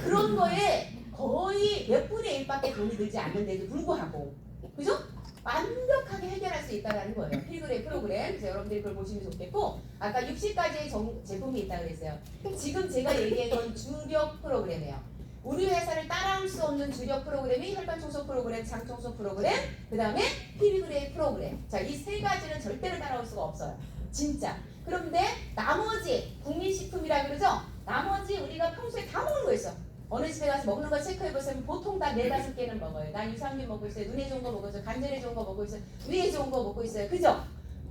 그런 거에 거의 몇 분의 1밖에 돈이 들지 않는데도 불구하고 그죠? 완벽하게 해결할 수 있다는 거예요. 필그레이 프로그램. 그래서 여러분들이 그걸 보시면 좋겠고 아까 60가지의 제품이 있다고 그랬어요. 지금 제가 얘기했던 주력 프로그램이에요. 우리 회사를 따라올 수 없는 주력 프로그램이 혈관 청소 프로그램, 장 청소 프로그램, 그 다음에 필그레이 프로그램. 자, 이 세 가지는 절대로 따라올 수가 없어요. 진짜. 그런데 나머지 국민식품이라 그러죠? 나머지 우리가 평소에 다 먹는 거 있어. 어느 집에 가서 먹는 거 체크해보세요. 보통 다 4-5개는 먹어요. 난 유산균 먹고 있어요. 눈에 좋은 거 먹고 있어요. 관절에 좋은 거 먹고 있어요. 위에 좋은 거 먹고 있어요. 그죠?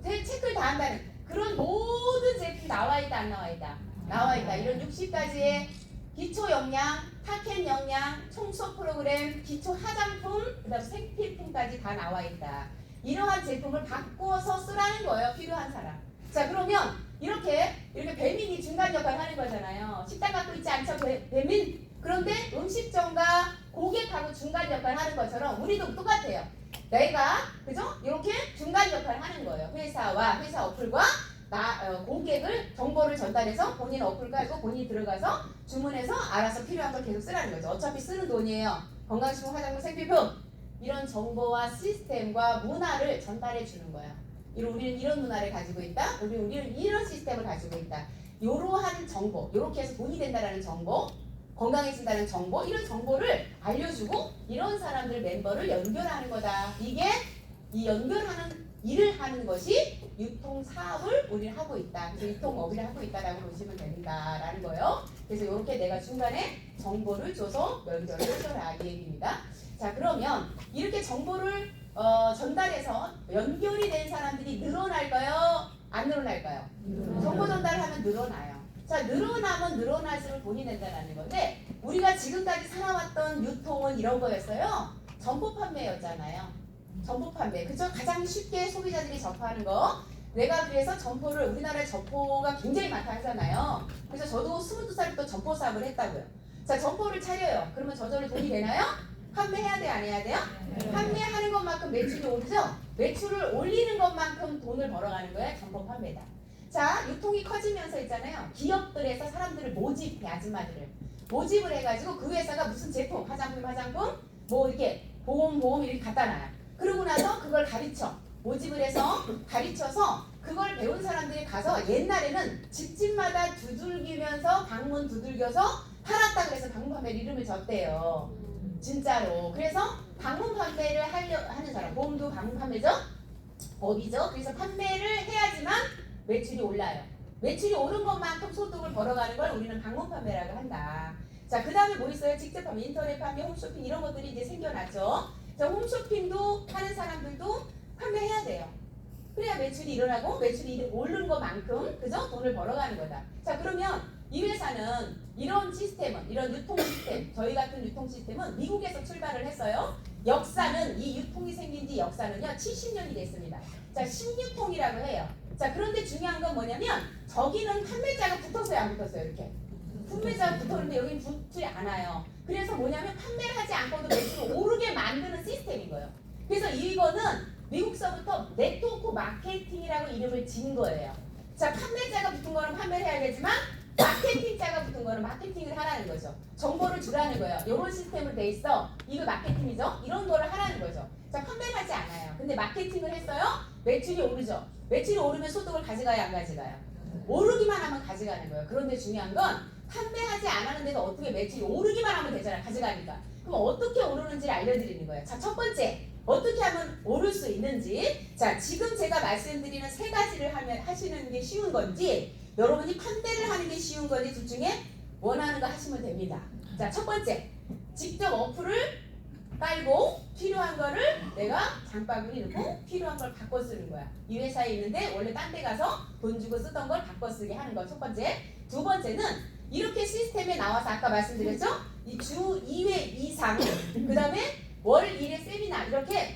체크를 다 한다는 그런 모든 제품 나와 있다 안 나와 있다? 나와 있다. 이런 60가지의 기초 영양, 타켓 영양, 청소 프로그램, 기초 화장품, 그다음 생필품까지 다 나와 있다. 이러한 제품을 바꿔서 쓰라는 거예요. 필요한 사람. 자, 그러면 이렇게 배민이 중간 역할을 하는 거잖아요. 식당 갖고 있지 않죠? 배민? 그런데 음식점과 고객하고 중간 역할을 하는 것처럼 우리도 똑같아요. 내가 그죠? 이렇게 중간 역할을 하는 거예요. 회사와 회사 어플과 고객을 정보를 전달해서 본인 어플 깔고 본인이 들어가서 주문해서 알아서 필요한 걸 계속 쓰라는 거죠. 어차피 쓰는 돈이에요. 건강식품, 화장품, 생필품 이런 정보와 시스템과 문화를 전달해 주는 거예요. 우리는 이런 문화를 가지고 있다. 우리는 이런 시스템을 가지고 있다. 이러한 정보, 이렇게 해서 돈이 된다라는 정보, 건강해진다는 정보, 이런 정보를 알려주고 이런 사람들 멤버를 연결하는 거다. 이게 이 연결하는 일을 하는 것이 유통 사업을 우리는 하고 있다. 그래서 유통업을 하고 있다라고 보시면 됩니다라는 거예요. 그래서 이렇게 내가 중간에 정보를 줘서 연결을 해줘라 이 얘기입니다. 자, 그러면 이렇게 정보를 전달해서 연결이 된 사람들이 늘어날까요? 안 늘어날까요? 정보 전달을 하면 늘어나요. 자, 늘어나면 늘어날수록 돈이 된다는 건데 우리가 지금까지 살아왔던 유통은 이런 거였어요. 점포 판매였잖아요. 점포 판매. 그죠? 가장 쉽게 소비자들이 접하는 거. 내가 그래서 점포를 우리나라에 점포가 굉장히 많다 하잖아요. 그래서 저도 22살 때 점포 사업을 했다고요. 자, 점포를 차려요. 그러면 저절로 돈이 되나요? 판매해야 돼요? 안 해야 돼요? 판매하는 것만큼 매출이 오르죠? 매출을 올리는 것만큼 돈을 벌어가는 거예요. 점포 판매다. 자, 유통이 커지면서 있잖아요. 기업들에서 사람들을 모집해, 아줌마들을. 모집을 해가지고 그 회사가 무슨 제품, 화장품, 뭐 이렇게 보험 이렇게 갖다 놔요. 그러고 나서 그걸 모집을 해서 가르쳐서 그걸 배운 사람들이 가서 옛날에는 집집마다 두들기면서 방문 두들겨서 팔았다 그래서 방문 판매를 이름을 졌대요. 진짜로. 그래서 방문 판매를 하는 사람, 보험도 방문 판매죠? 법이죠. 그래서 판매를 해야지만 매출이 올라요. 매출이 오른 것만큼 소득을 벌어가는 걸 우리는 방문 판매라고 한다. 자, 자, 그 다음에 뭐 있어요? 직접 판매, 인터넷 판매, 홈쇼핑 이런 것들이 이제 생겨났죠. 자, 홈쇼핑도 하는 사람들도 판매해야 돼요. 그래야 매출이 일어나고 매출이 오른 것만큼 그죠? 돈을 벌어가는 거다. 자, 그러면 이 회사는 이런 시스템은 이런 유통 시스템, 저희 같은 유통 시스템은 미국에서 출발을 했어요. 역사는 이 유통이 생긴 지 역사는요 70년이 됐습니다. 자, 신유통이라고 해요. 자, 그런데 중요한 건 뭐냐면 저기는 판매자가 붙었어요, 안 붙었어요? 이렇게 판매자가 붙었는데 여기는 붙지 않아요. 그래서 뭐냐면 판매를 하지 않고도 매출을 오르게 만드는 시스템인 거예요. 그래서 이거는 미국서부터 네트워크 마케팅이라고 이름을 지은 거예요. 자, 판매자가 붙은 거는 판매를 해야겠지만 마케팅자가 붙은 거는 마케팅을 하라는 거죠. 정보를 주라는 거예요. 이런 시스템으로 돼 있어. 이거 마케팅이죠. 이런 거를 하라는 거죠. 자, 판매를 하지 않아요. 근데 마케팅을 했어요. 매출이 오르죠. 매출이 오르면 소득을 가져가요, 안 가져가요? 오르기만 하면 가져가는 거예요. 그런데 중요한 건 판매하지 않았는데도 어떻게 매출이 오르기만 하면 되잖아요. 가져가니까. 그럼 어떻게 오르는지를 알려드리는 거예요. 자, 첫 번째. 어떻게 하면 오를 수 있는지. 자, 지금 제가 말씀드리는 세 가지를 하면 하시는 게 쉬운 건지 여러분이 판매를 하는 게 쉬운 건지 둘 중에 원하는 거 하시면 됩니다. 자, 첫 번째. 직접 어플을 깔고 필요한 거를 내가 장바구니 넣고 필요한 걸 바꿔 쓰는 거야. 이 회사에 있는데 원래 딴 데 가서 돈 주고 쓰던 걸 바꿔 쓰게 하는 거 첫 번째. 두 번째는 이렇게 시스템에 나와서 아까 말씀드렸죠? 이 주 2회 이상 그 다음에 월 1회 세미나 이렇게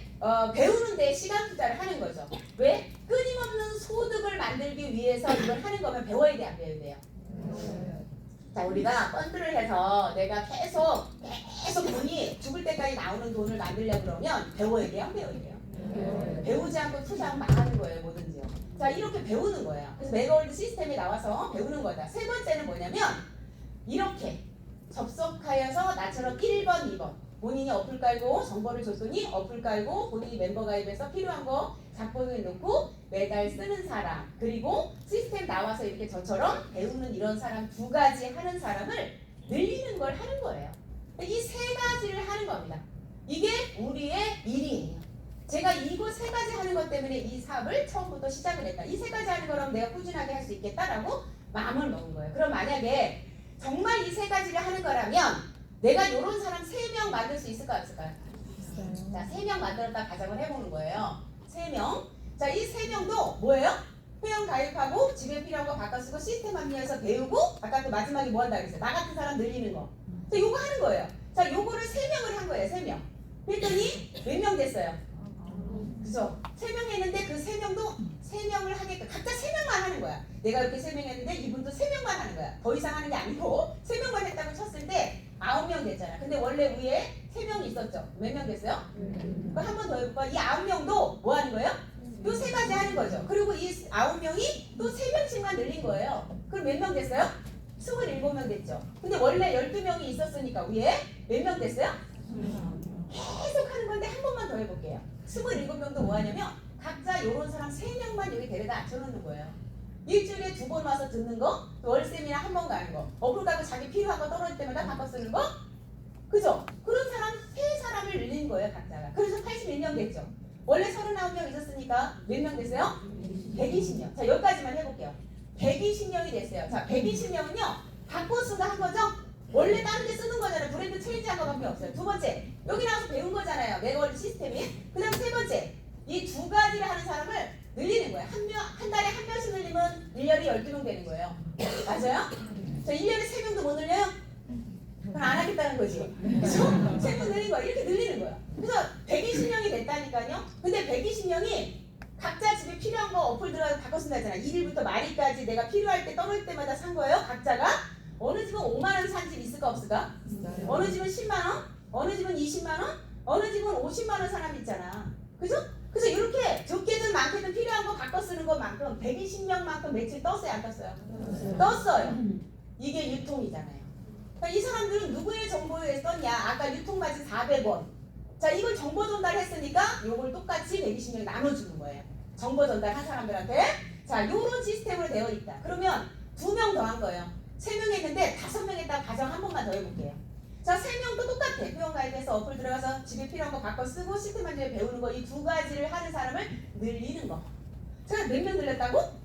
배우는 데 시간 투자를 하는 거죠. 왜? 끊임없는 소득을 만들기 위해서 이걸 하는 거면 배워야 돼, 안 배워야 돼요? 자, 우리가 펀드를 해서 내가 계속 돈이 죽을 때까지 나오는 돈을 만들려고 그러면 배워야 돼요, 안 배워야 돼요? 배우지 않고 투자하면 망하는 거예요, 뭐든지요. 자, 이렇게 배우는 거예요. 그래서 메가월드 시스템에 나와서 배우는 거다. 세 번째는 뭐냐면 이렇게 접속하여서 나처럼 1번, 2번 본인이 어플 깔고 정보를 줬더니 어플 깔고 본인이 멤버 가입해서 필요한 거 작본을 넣고 매달 쓰는 사람 그리고 시스템 나와서 이렇게 저처럼 배우는 이런 사람 두 가지 하는 사람을 늘리는 걸 하는 거예요. 이 세 가지를 하는 겁니다. 이게 우리의 일이에요. 제가 이거 세 가지 하는 것 때문에 이 사업을 처음부터 시작을 했다. 이 세 가지 하는 거라면 내가 꾸준하게 할 수 있겠다라고 마음을 먹은 거예요. 그럼 만약에 정말 이 세 가지를 하는 거라면 내가 이런 사람 3명 만들 수 있을까 없을까요? 자, 3명 만들었다 가정을 해보는 거예요. 3명. 자, 이 3명도 뭐예요? 회원 가입하고 집에 필요한 거 바꿔 쓰고 시스템 합리화해서 배우고 아까 그 마지막에 뭐 한다 그랬어요? 나 같은 사람 늘리는 거. 자, 요거 하는 거예요. 자, 요거를 3명을 한 거예요. 3명. 그랬더니 몇 명 됐어요? 그죠? 3명 했는데 그 3명도 3명을 하게끔 각자 3명만 하는 거야. 내가 이렇게 3명 했는데 이분도 3명만 하는 거야. 더 이상 하는 게 아니고 3명만 했다고 쳤을 때 9명 됐잖아. 근데 원래 위에 3명이 있었죠. 몇 명 됐어요? 그럼 한 번 더 해볼까? 이 9명도 뭐 하는 거예요? 또 3가지 하는 거죠. 그리고 이 9명이 또 3명씩만 늘린 거예요. 그럼 몇 명 됐어요? 27명 됐죠. 근데 원래 12명이 있었으니까 위에 몇 명 됐어요? 계속 하는 건데 한 번만 더 해볼게요. 27명도 뭐 하냐면 각자 요런 사람 3명만 여기 데려다 앉혀놓는 거예요. 일주일에 2번 와서 듣는 거, 월세미나 한 번 가는 거, 어플 가고 자기 필요한 거 떨어질 때마다 바꿔 쓰는 거, 그죠? 그런 사람 3사람을 늘린 거예요, 각자가. 그래서 81명 됐죠. 원래 39명 있었으니까 몇 명 됐어요? 120명. 자, 여기까지만 해볼게요. 120명이 됐어요. 자, 120명은요, 바꿔 쓰고 한 거죠? 원래 다른 데 쓰는 거잖아요. 브랜드 체인지한 거밖에 없어요. 두 번째, 여기 나와서 배운 거잖아요. 메가월드 시스템이. 그 다음 세 번째, 이 두 가지를 하는 사람을 늘리는 거예요. 한 달에 한 명씩 늘리면 1년에 12명 되는 거예요. 맞아요? 자, 1년에 3명도 못 늘려요? 그럼 안 하겠다는 거지. 그죠? 3명 늘린 거야. 이렇게 늘리는 거야. 그래서 120명이 됐다니까요. 근데 120명이 각자 집에 필요한 거 어플 들어가서 바꿔 쓴다 했잖아. 1일부터 말일까지 내가 필요할 때 떨어질 때마다 산 거예요. 각자가. 어느 집은 5만 원 산 집 있을까 없을까? 어느 집은 10만 원? 어느 집은 20만 원? 어느 집은 50만 원 사람 있잖아. 그죠? 그래서 이렇게 적게든 많게든 필요한 거 바꿔 쓰는 것만큼 120명만큼 매출 떴어요, 안 떴어요? 떴어요. 이게 유통이잖아요. 그러니까 이 사람들은 누구의 정보에 썼냐? 아까 유통마진 400원. 자, 이걸 정보 전달했으니까 이걸 똑같이 120명 나눠주는 거예요. 정보 전달한 사람들한테. 자, 요런 시스템으로 되어 있다. 그러면 2명 더 한 거예요. 3명 했는데 5명 했다가 가정 한 번만 더 해볼게요. 자, 3명도 똑같아. 회원 가입해서 어플 들어가서 집에 필요한 거 바꿔 쓰고 시스템 만들어 배우는 거 이 두 가지를 하는 사람을 늘리는 거. 제가 몇 명 늘렸다고?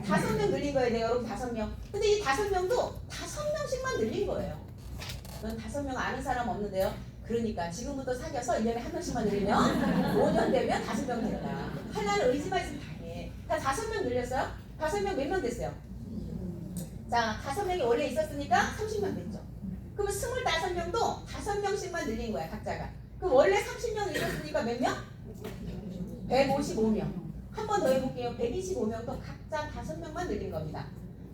5명 늘린 거예요. 네, 여러분 5명. 근데 이 5명도 5명씩만 늘린 거예요. 넌 5명 아는 사람 없는데요? 그러니까 지금부터 사귀어서 1년에 한 명씩만 늘리면 5년 되면 5명 된다. 하나는 의지만 있으면 다 해. 다 5명 늘렸어요? 5명 몇 명 됐어요? 자, 5명이 원래 있었으니까 30명 됐죠. 그러면 25명도 5명씩만 늘린 거야, 각자가. 그럼 원래 30명 있었으니까 몇 명? 155명. 한 번 더 해볼게요. 125명도 각자 5명만 늘린 겁니다.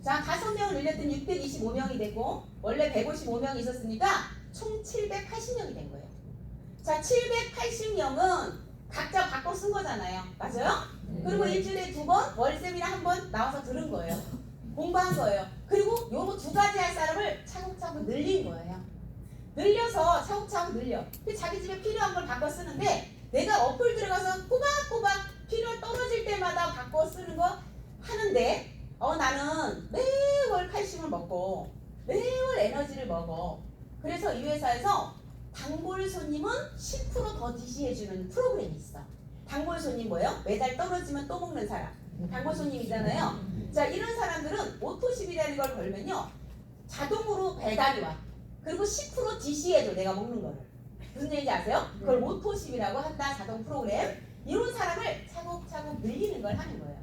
자, 5명을 늘렸더니 625명이 되고 원래 155명이 있었으니까 총 780명이 된 거예요. 자, 780명은 각자 바꿔 쓴 거잖아요. 맞아요? 그리고 일주일에 2번 월세미랑 1번 나와서 들은 거예요. 공부한 거예요. 그리고 요거 2가지 할 사람을 차곡차곡 늘린 거예요. 늘려서 차곡차곡 늘려. 자기 집에 필요한 걸 바꿔 쓰는데 내가 어플 들어가서 꼬박꼬박 필요 떨어질 때마다 바꿔 쓰는 거 하는데 나는 매월 칼슘을 먹고 매월 에너지를 먹어. 그래서 이 회사에서 단골 손님은 10% 더 DC해주는 프로그램이 있어. 단골 손님 뭐예요? 매달 떨어지면 또 먹는 사람. 단골 손님이잖아요. 자, 이런 사람들은 오토십이라는 걸 걸면요 자동으로 배달이 와. 그리고 10% DC해줘, 내가 먹는 거를. 무슨 얘기인지 아세요? 그걸 오토십이라고 한다. 자동 프로그램. 이런 사람을 차곡차곡 늘리는 걸 하는 거예요.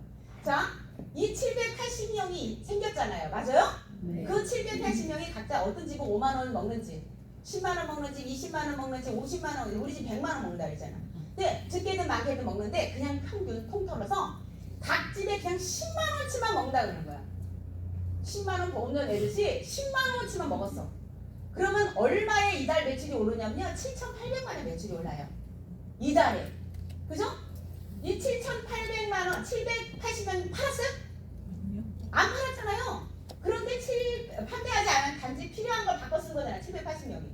자, 이 780명이 생겼잖아요. 맞아요? 네. 그 780명이 각자 어떤 집은 5만 원 먹는지 10만 원 먹는지 20만 원 먹는지 50만 원, 우리 집 100만 원 먹는다 그랬잖아. 근데 적게든 많게든 먹는데 그냥 평균 통틀어서 각 집에 그냥 10만 원치만 먹는다 그러는 거야. 10만 원 버는 애듯이 10만 원치만 먹었어. 그러면 얼마에 이달 매출이 오르냐면요 7,800만 원 매출이 올라요. 이달에. 그죠? 이 7,800만 원, 780만 팔았어요? 안 팔았잖아요. 그런데 판매하지 않은 단지 필요한 걸 바꿔 쓴 거잖아. 780명이.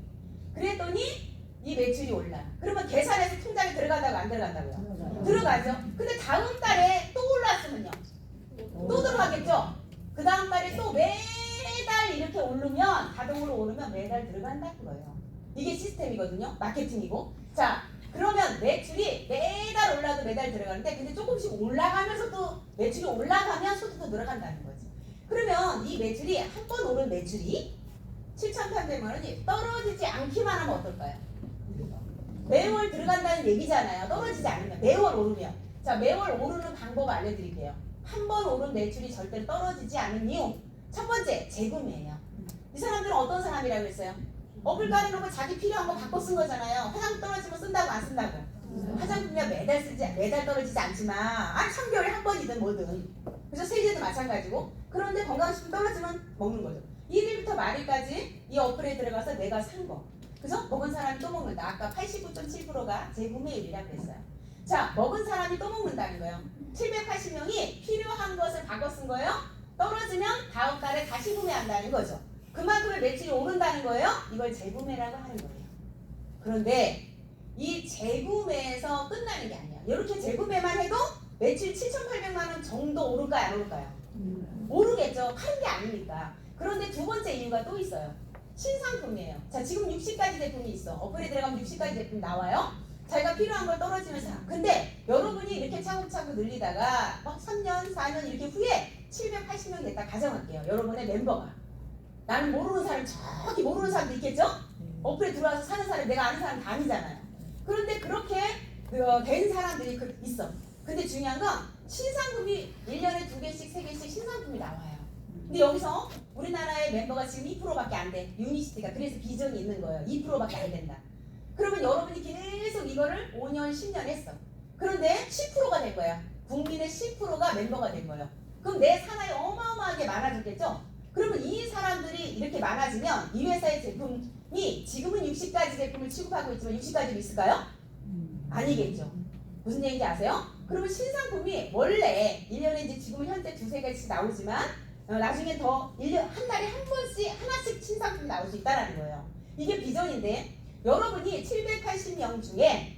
그랬더니 이 매출이 올라. 그러면 계산해서 통장에 들어간다고 안 들어간다고요? 들어가죠. 근데 다음 달에 또 올랐으면요. 또 들어가겠죠. 그 다음 달에 또 매달 이렇게 오르면 자동으로 오르면 매달 들어간다는 거예요. 이게 시스템이거든요. 마케팅이고. 자, 그러면 매출이 매달 올라도 매달 들어가는데 근데 조금씩 올라가면서 또 매출이 올라가면 소득도 늘어간다는 거지. 그러면 이 매출이 한 번 오른 매출이 7,800만 원이 떨어지지 않기만 하면 어떨까요? 매월 들어간다는 얘기잖아요. 떨어지지 않으면 매월 오르면. 자, 매월 오르는 방법 알려드릴게요. 한 번 오른 매출이 절대로 떨어지지 않은 이유. 첫 번째, 재구매예요. 이 사람들은 어떤 사람이라고 했어요? 어플 깔아놓고 자기 필요한 거 바꿔 쓴 거잖아요. 화장품 떨어지면 쓴다고 안 쓴다고? 화장품이야 매달 떨어지지 않지만 3개월에 한 번이든 뭐든. 그래서 세제도 마찬가지고. 그런데 건강식품 떨어지면 먹는 거죠. 1일부터 말일까지 이 어플에 들어가서 내가 산 거. 그래서 먹은 사람이 또 먹는다. 아까 89.7%가 재구매율이라고 그랬어요. 자, 먹은 사람이 또 먹는다는 거예요. 780명이 필요한 것을 바꿔 쓴 거예요. 떨어지면 다음 달에 다시 구매한다는 거죠. 그만큼의 매출이 오른다는 거예요. 이걸 재구매라고 하는 거예요. 그런데 이 재구매에서 끝나는 게 아니야. 이렇게 재구매만 해도 매출 7,800만 원 정도 오를까요? 안 오를까요? 오르겠죠. 파는 게 아니니까. 그런데 두 번째 이유가 또 있어요. 신상품이에요. 자, 지금 60가지 제품이 있어. 어플에 들어가면 60가지 제품이 나와요. 자기가 필요한 걸 떨어지면서. 근데 여러분이 이렇게 차곡차곡 늘리다가 막 3년, 4년 이렇게 후에 780명 됐다 가정할게요. 여러분의 멤버가. 나는 모르는 사람, 저기 모르는 사람도 있겠죠? 어플에 들어와서 사는 사람, 내가 아는 사람 다 아니잖아요. 그런데 그렇게 된 사람들이 있어. 근데 중요한 건 신상품이 1년에 2개씩, 3개씩 신상품이 나와요. 근데 여기서 우리나라의 멤버가 지금 2%밖에 안 돼. 유니시티가. 그래서 비전이 있는 거예요. 2%밖에 안 된다. 그러면 여러분이 계속 이거를 5년, 10년 했어. 그런데 10%가 된 거야. 국민의 10%가 멤버가 된 거예요. 그럼 내 산하에 어마어마하게 많아졌겠죠? 그러면 이 사람들이 이렇게 많아지면 이 회사의 제품이 지금은 60가지 제품을 취급하고 있지만 60가지도 있을까요? 아니겠죠. 무슨 얘기인지 아세요? 그러면 신상품이 원래 1년에 이제 지금은 현재 2-3개씩 나오지만 나중에 더 한 달에 한 번씩 하나씩 신상품이 나올 수 있다는 거예요. 이게 비전인데 여러분이 780명 중에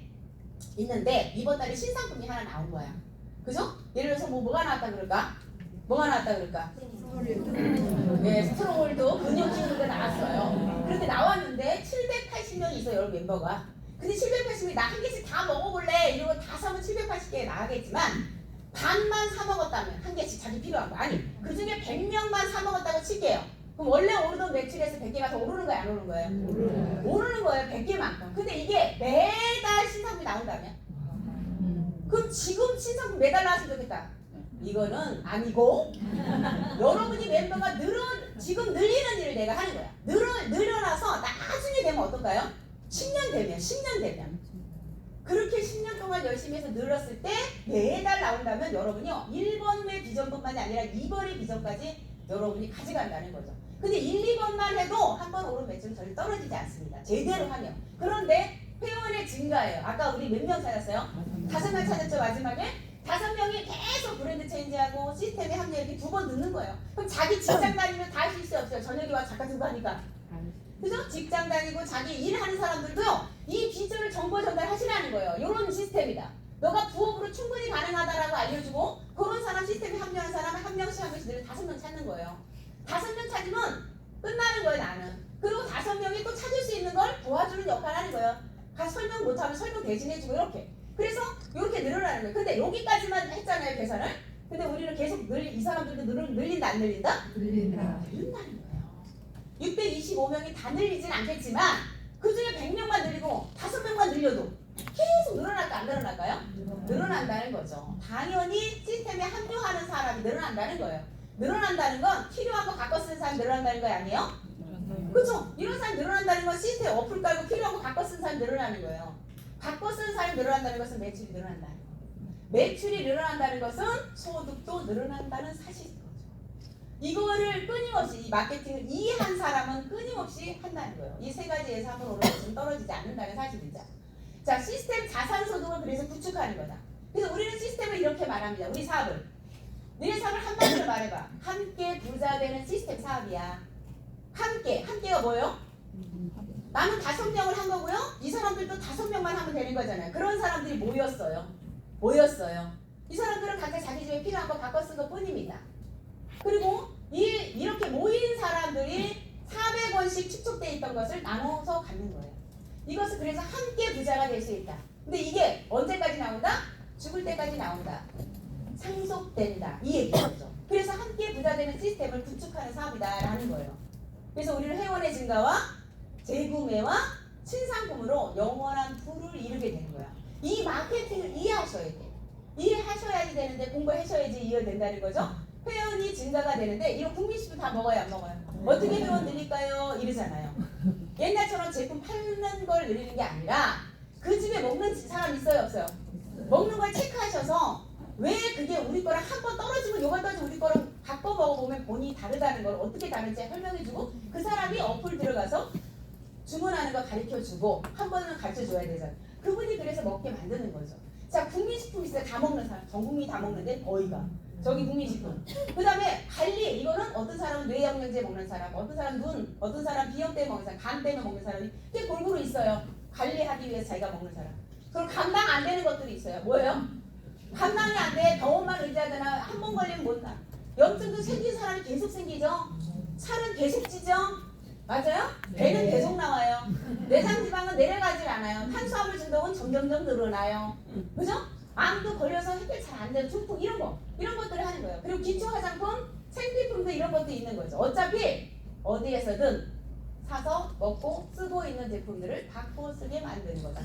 있는데 이번 달에 신상품이 하나 나온 거야. 그죠? 예를 들어서 뭐가 나왔다 그럴까? 뭐가 나왔다 그럴까? 네, 스트롱홀드 근육 키우는 거 나왔어요. 그런데 나왔는데 780명이 있어요, 여러분 멤버가. 근데 780명이 나 한 개씩 다 먹어볼래 이러고 다 사면 780개 나가겠지만 반만 사 먹었다면 한 개씩 자기 필요한 거 아니 그 중에 100명만 사 먹었다고 칠게요. 그럼 원래 오르던 매출에서 100개가 더 오르는 거예요? 안 오르는 거예요? 오르는 거예요. 100개만큼. 근데 이게 매달 신상품이 나온다면? 그럼 지금 신상품 매달 나왔으면 좋겠다. 이거는 아니고 여러분이 멤버가 지금 늘리는 일을 내가 하는 거야. 늘어나서 나중에 되면 어떨까요? 10년 되면 그렇게 10년 동안 열심히 해서 늘었을 때 매달 나온다면 여러분이요 1번의 비전뿐만이 아니라 2번의 비전까지 여러분이 가져간다는 거죠. 근데 1, 2번만 해도 한 번 오른 매출은 절대 떨어지지 않습니다. 제대로 하면. 그런데 회원의 증가예요. 아까 우리 몇 명 찾았어요? 5명 찾았죠. 마지막에 5명이 계속 브랜드 체인지하고 시스템에 합류 이렇게 2번 넣는 거예요. 그럼 자기 직장 다니면 다 할 수 있어요? 없어요? 저녁에 와서 잠깐 들고 하니까. 그죠? 직장 다니고 자기 일하는 사람들도요. 이 비전을 정보 전달하시라는 거예요. 이런 시스템이다. 너가 부업으로 충분히 가능하다라고 알려주고 그런 사람 시스템에 합류한 사람을 한 명씩 늘 5명 찾는 거예요. 5명 찾으면 끝나는 거예요. 나는. 그리고 5명이 또 찾을 수 있는 걸 도와주는 역할을 하는 거예요. 가서 설명 못하면 설명 대신해주고 이렇게. 그래서 이렇게 늘어나는 거예요. 근데 여기까지만 했잖아요. 계산을. 근데 우리는 계속 이 사람들도 늘린다 안 늘린다? 늘린다는 거예요. 625명이 다 늘리진 않겠지만 그 중에 100명만 늘리고 5명만 늘려도 계속 늘어날까 안 늘어날까요? 늘어난다는 거죠. 당연히 시스템에 합류하는 사람이 늘어난다는 거예요. 늘어난다는 건 필요한 거 바꿔 쓰는 사람이 늘어난다는 거 아니에요? 그렇죠? 이런 사람이 늘어난다는 건 시스템 어플 깔고 필요한 거 바꿔 쓰는 사람이 늘어나는 거예요. 바꿔 쓰는 사람이 늘어난다는 것은 매출이 늘어난다는 거예요. 매출이 늘어난다는 것은 소득도 늘어난다는 사실인 거죠. 이거를 끊임없이 이 마케팅을 이해한 사람은 끊임없이 한다는 거예요. 이 3가지에서 한번 오르는 것은 떨어지지 않는다는 사실이죠. 자, 시스템 자산소득을 그래서 구축하는 거다. 그래서 우리는 시스템을 이렇게 말합니다. 우리 사업을. 너네 사업을 한마디로 말해봐. 함께 부자 되는 시스템 사업이야. 함께가 뭐예요? 나는 5명을 한 거고요. 이 사람들도 5명만 하면 되는 거잖아요. 그런 사람들이 모였어요. 이 사람들은 각자 자기 집에 필요한 거 바꿔 쓴 것 뿐입니다. 그리고 이렇게 모인 사람들이 400원씩 축적되어 있던 것을 나눠서 갖는 거예요. 이것은 그래서 함께 부자가 될 수 있다. 근데 이게 언제까지 나온다? 죽을 때까지 나온다. 상속된다. 이 얘기죠. 그래서 함께 부자 되는 시스템을 구축하는 사업이다라는 거예요. 그래서 우리는 회원의 증가와 재구매와 신상품으로 영원한 부를 이루게 되는 거야. 이 마케팅을 이해하셔야 돼. 이해하셔야지 되는데 공부하셔야지 이해된다는 거죠. 회원이 증가가 되는데 이런 국민식도 다 먹어요 안 먹어요? 어떻게 회원 늘릴까요? 이러잖아요. 옛날처럼 제품 팔는 걸 늘리는 게 아니라 그 집에 먹는 사람 있어요 없어요? 먹는 걸 체크하셔서 왜 그게 우리 거랑 한 번 떨어지면 요번 떨어지면 우리 거랑 바꿔 먹어보면 본인이 다르다는 걸 어떻게 다른지 설명해주고 그 사람이 어플 들어가서 주문하는 거 가르쳐주고 한 번은 가르쳐줘야 되잖아요. 그분이 그래서 먹게 만드는 거죠. 자, 국민식품 있어요. 다 먹는 사람. 전 국민이 다 먹는데 거의가. 저기 국민식품. 그 다음에 관리. 이거는 어떤 사람은 뇌영양제 먹는 사람, 어떤 사람 눈, 어떤 사람 비염 때문에 먹는 사람, 간 때문에 먹는 사람이 꽤 골고루 있어요. 관리하기 위해서 자기가 먹는 사람. 그럼 감당 안 되는 것들이 있어요. 뭐예요? 감당이 안 돼. 병원만 의지하거나 한 번 걸리면 못 나. 염증도 생긴 사람이 계속 생기죠. 살은 계속 찌죠. 맞아요? 배는 계속 나와요. 내장 지방은 내려가질 않아요. 탄수화물 중독은 점점점 늘어나요. 그죠? 암도 걸려서 햇빛 잘 안 되는 중풍 이런 것들을 하는 거예요. 그리고 기초 화장품, 생필품도 이런 것도 있는 거죠. 어차피 어디에서든 사서 먹고 쓰고 있는 제품들을 바꿔 쓰게 만드는 거다.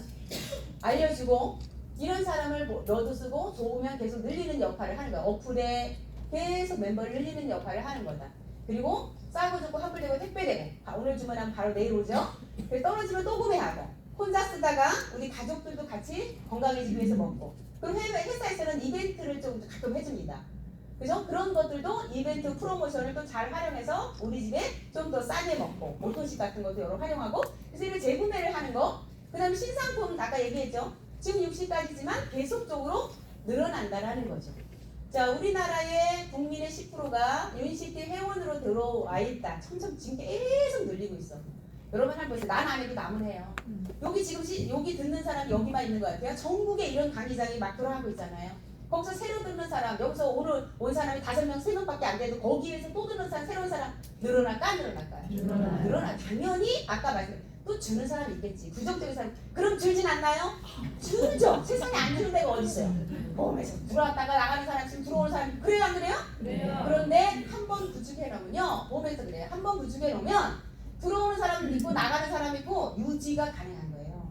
알려주고 이런 사람을 너도 쓰고 좋으면 계속 늘리는 역할을 하는 거야. 어플에 계속 멤버를 늘리는 역할을 하는 거다. 그리고 싸고 좋고 환불되고 택배되고 오늘 주문하면 바로 내일 오죠. 그래서 떨어지면 또 구매하고 혼자 쓰다가 우리 가족들도 같이 건강해지기 위해서 먹고 그럼 회사에서는 이벤트를 좀 가끔 해줍니다. 그죠? 그런 것들도 이벤트 프로모션을 또 잘 활용해서 우리 집에 좀 더 싸게 먹고 모토식 같은 것도 여러 활용하고 그래서 이런 재구매를 하는 거 그 다음에 신상품 아까 얘기했죠. 지금 60가지지만 계속적으로 늘어난다는 거죠. 자, 우리나라의 국민의 10%가 유니시티 회원으로 들어와 있다. 점점 지금 계속 늘리고 있어. 여러분 한번 보세요. 난 안 해도 남은 해요. 여기 지금 여기 듣는 사람이 여기만 있는 것 같아요. 전국에 이런 강의장이 막 돌아가고 있잖아요. 거기서 새로 듣는 사람, 여기서 오늘 온 사람이 5명, 3명밖에 안 돼도 거기에서 또 듣는 사람, 새로운 사람 늘어날까 안 늘어날까요? 늘어나. 당연히 아까 말씀 또 주는 사람이 있겠지. 부정적인 사람. 그럼 줄진 않나요? 줄죠. 세상에 안 안 주는 데가 어디 있어요? 몸에서 들어왔다가 나가는 사람 지금 들어오는 사람 그래요 안 그래요? 그래요. 그런데 한 번 구축해 놓으면요 몸에서 그래요. 한 번 구축해 놓으면 들어오는 사람 있고 나가는 사람 있고 유지가 가능한 거예요.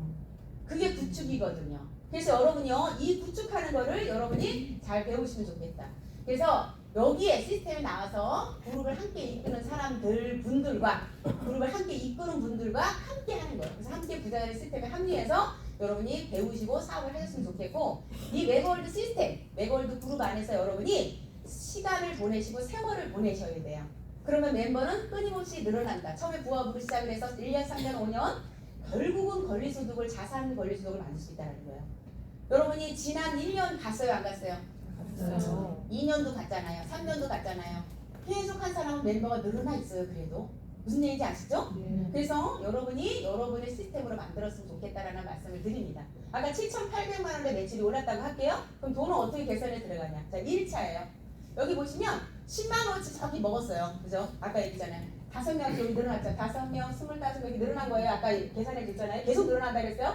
그게 구축이거든요. 그래서 여러분이요 이 구축하는 거를 여러분이 잘 배우시면 좋겠다. 그래서 여기에 시스템에 나와서 그룹을 함께 이끄는 사람들 분들과 그룹을 함께 이끄는 분들과 함께 하는 거예요. 그래서 함께 부자들 시스템에 합류해서 여러분이 배우시고 사업을 하셨으면 좋겠고 이 맥월드 시스템, 맥월드 그룹 안에서 여러분이 시간을 보내시고 세월을 보내셔야 돼요. 그러면 멤버는 끊임없이 늘어난다. 처음에 부업으로 시작을 해서 1년, 3년, 5년 결국은 권리소득을 자산 권리소득을 만들 수 있다는 거예요. 여러분이 지난 1년 갔어요 안 갔어요? 갔어요. 2년도 갔잖아요. 3년도 갔잖아요. 계속 한 사람은 멤버가 늘어나 있어요. 그래도 무슨 얘기인지 아시죠? 네. 그래서 여러분이 여러분의 시스템으로 만들었으면 좋겠다라는 말씀을 드립니다. 아까 7,800만 원의 매출이 올랐다고 할게요. 그럼 돈은 어떻게 계산에 들어가냐? 자, 1차예요. 여기 보시면 10만 원어치 저기 먹었어요. 그죠? 아까 얘기했잖아요. 5명 여기 늘어났죠. 5명, 25명이 늘어난 거예요. 아까 계산해 줬잖아요. 계속 늘어난다 그랬어요.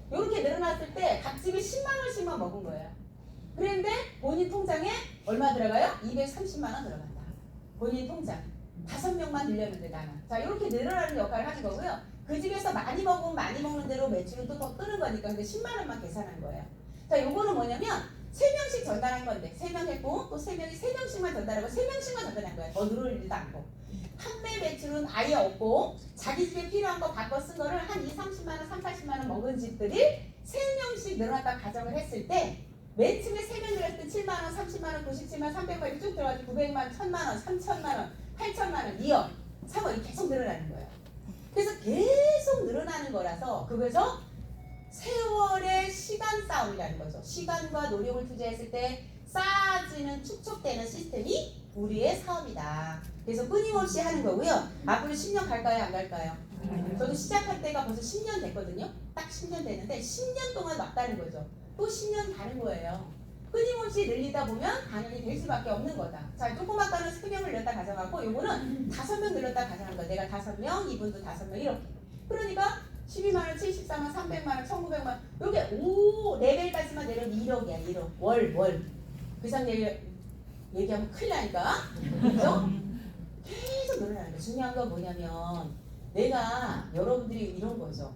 이렇게 늘어났을 때 각집이 10만 원씩만 먹은 거예요. 그런데 본인 통장에 얼마 들어가요? 230만 원 들어간다. 본인 통장. 5명만 늘렸는데 나는. 자, 이렇게 늘어나는 역할을 하는 거고요. 그 중에서 많이 먹으면 많이 먹는 대로 매출은 또 더 뜨는 거니까 근데 10만 원만 계산한 거예요. 자, 요거는 뭐냐면 3명씩 전달한 건데 3명 했고 또 3명이 3명씩만 전달하고 3명씩만 전달한 거예요. 더 늘어나지도 않고. 판매 매출은 아예 없고 자기 집에 필요한 거 바꿔 쓴 거를 한 2, 30만 원, 3, 40만 원 먹은 집들이 3명씩 늘어났다 가정을 했을 때 맨 처음에 3명 늘었을 때 7만 원, 30만 원, 97만 원, 300만 원 쭉 들어가지고 900만 원, 1000만 원, 3000만 원, 8천만 원, 2억, 3억이 계속 늘어나는 거예요. 그래서 계속 늘어나는 거라서 그래서 세월의 시간 싸움이라는 거죠. 시간과 노력을 투자했을 때 쌓아지는 축적되는 시스템이 우리의 사업이다. 그래서 끊임없이 하는 거고요. 앞으로 10년 갈까요? 안 갈까요? 저도 시작할 때가 벌써 10년 됐거든요. 딱 10년 됐는데 10년 동안 맞다는 거죠. 또 10년 가는 거예요. 끊임없이 늘리다 보면 당연히 될 수밖에 없는 거다. 자, 조그맣 거는 3명을 늘렸다 가정하고 요거는 5명 늘렸다 가정한 거야. 내가 5명, 이분도 5명 이렇게. 그러니까 12만 원, 74만, 300만 원, 1,900만 원. 요게 4배까지만 내려면 1억이야. 1억. 월. 그 이상 얘기하면 큰일 나니까. 그죠? 계속 늘어나는 거야. 중요한 건 뭐냐면 내가 여러분들이 이런 거죠.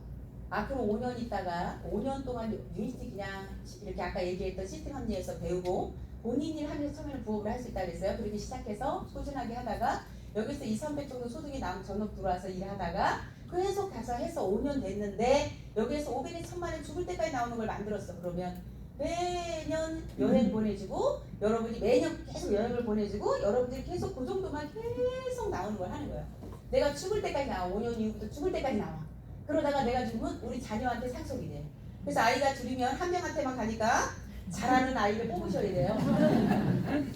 앞으로 5년 있다가 5년 동안 유니티 그냥 이렇게 아까 얘기했던 시스템 합리에서 배우고 본인 일 하면서 처음에는 부업을 할 수 있다고 했어요. 그렇게 시작해서 꾸준하게 하다가 여기서 2, 300 정도 소득이 나오면 전업 들어와서 일하다가 계속 가서 해서 5년 됐는데 여기에서 500에 1000만 원 죽을 때까지 나오는 걸 만들었어. 그러면 매년 여행 보내주고 여러분이 매년 계속 여행을 보내주고 여러분들이 계속 그 정도만 계속 나오는 걸 하는 거예요. 내가 죽을 때까지 나와. 5년 이후부터 죽을 때까지 나와. 그러다가 내가 죽으면 우리 자녀한테 상속이 돼. 그래서 아이가 둘이면 한 명한테만 가니까 잘하는 아이를 뽑으셔야 돼요.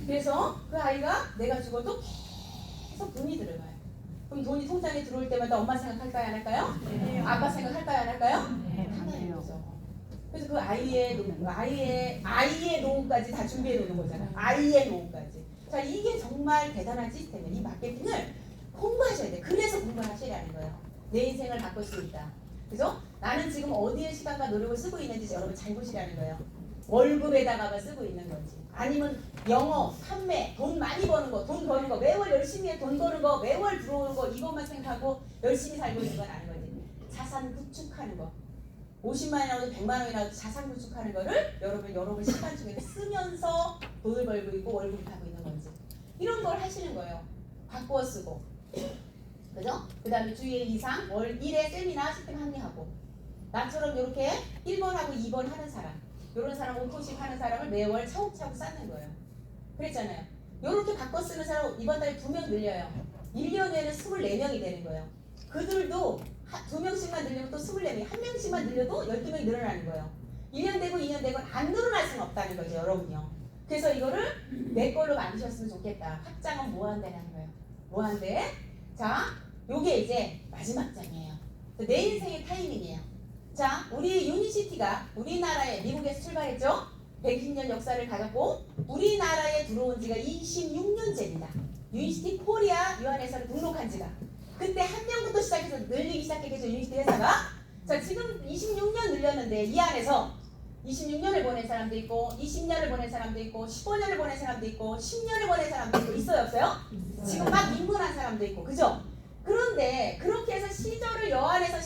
그래서 그 아이가 내가 죽어도 계속 돈이 들어가요. 그럼 돈이 통장에 들어올 때마다 엄마 생각할까요? 안 할까요? 네. 아빠 생각할까요? 안 할까요? 네. 하나인 거죠. 그래서 그 아이의 노후까지 다 준비해 놓는 거잖아요. 아이의 노후까지. 자, 이게 정말 대단한 시스템이에요. 이 마케팅을 공부하셔야 돼요. 그래서 공부를 하시라는 거예요. 내 인생을 바꿀 수 있다. 그죠? 나는 지금 어디에 시간과 노력을 쓰고 있는지 여러분 잘 보시라는 거예요. 월급에다가 쓰고 있는 건지 아니면 영업, 판매, 돈 많이 버는 거, 돈 버는 거 매월 열심히 해 돈 버는 거 매월 들어오는 거 이것만 생각하고 열심히 살고 있는 건 아닌 거지. 자산 구축하는 거 50만 원이라도 100만 원이라도 자산 구축하는 거를 여러분 시간 중에 쓰면서 돈을 벌고 있고 월급을 타고 있는 건지 이런 걸 하시는 거예요. 바꾸어 쓰고 그죠? 그 다음에 주일 이상 월 1회 세미나 시스템 합리하고 나처럼 이렇게 1번하고 2번 하는 사람 이런 사람 5%씩 하는 사람을 매월 차곡차곡 쌓는 거예요. 그랬잖아요. 이렇게 바꿔 쓰는 사람 이번 달에 2명 늘려요. 1년 후에는 24명이 되는 거예요. 그들도 2명씩만 늘리면 또 24명, 1명씩만 늘려도 12명이 늘어나는 거예요. 1년 되고 2년 되고 안 늘어날 수는 없다는 거죠, 여러분요. 그래서 이거를 내 걸로 만드셨으면 좋겠다. 확장은 뭐 한다는 거예요. 뭐 한대? 자, 요게 이제 마지막 장이에요. 내 인생의 타이밍이에요. 자, 우리 유니시티가 우리나라에 미국에서 출발했죠? 120년 역사를 가졌고 우리나라에 들어온 지가 26년째입니다. 유니시티 코리아 유한회사를 등록한 지가 그때 한 명부터 시작해서 늘리기 시작했겠죠. 유니시티 회사가. 자, 지금 26년 늘렸는데 이 안에서 26년을 보낸 사람도 있고 20년을 보낸 사람도 있고 15년을 보낸 사람도 있고 10년을 보낸 사람도 있고 있어요 없어요? 지금 막 입문한 사람도 있고 그죠? 그런데 그렇게 해서 시절을 여한해서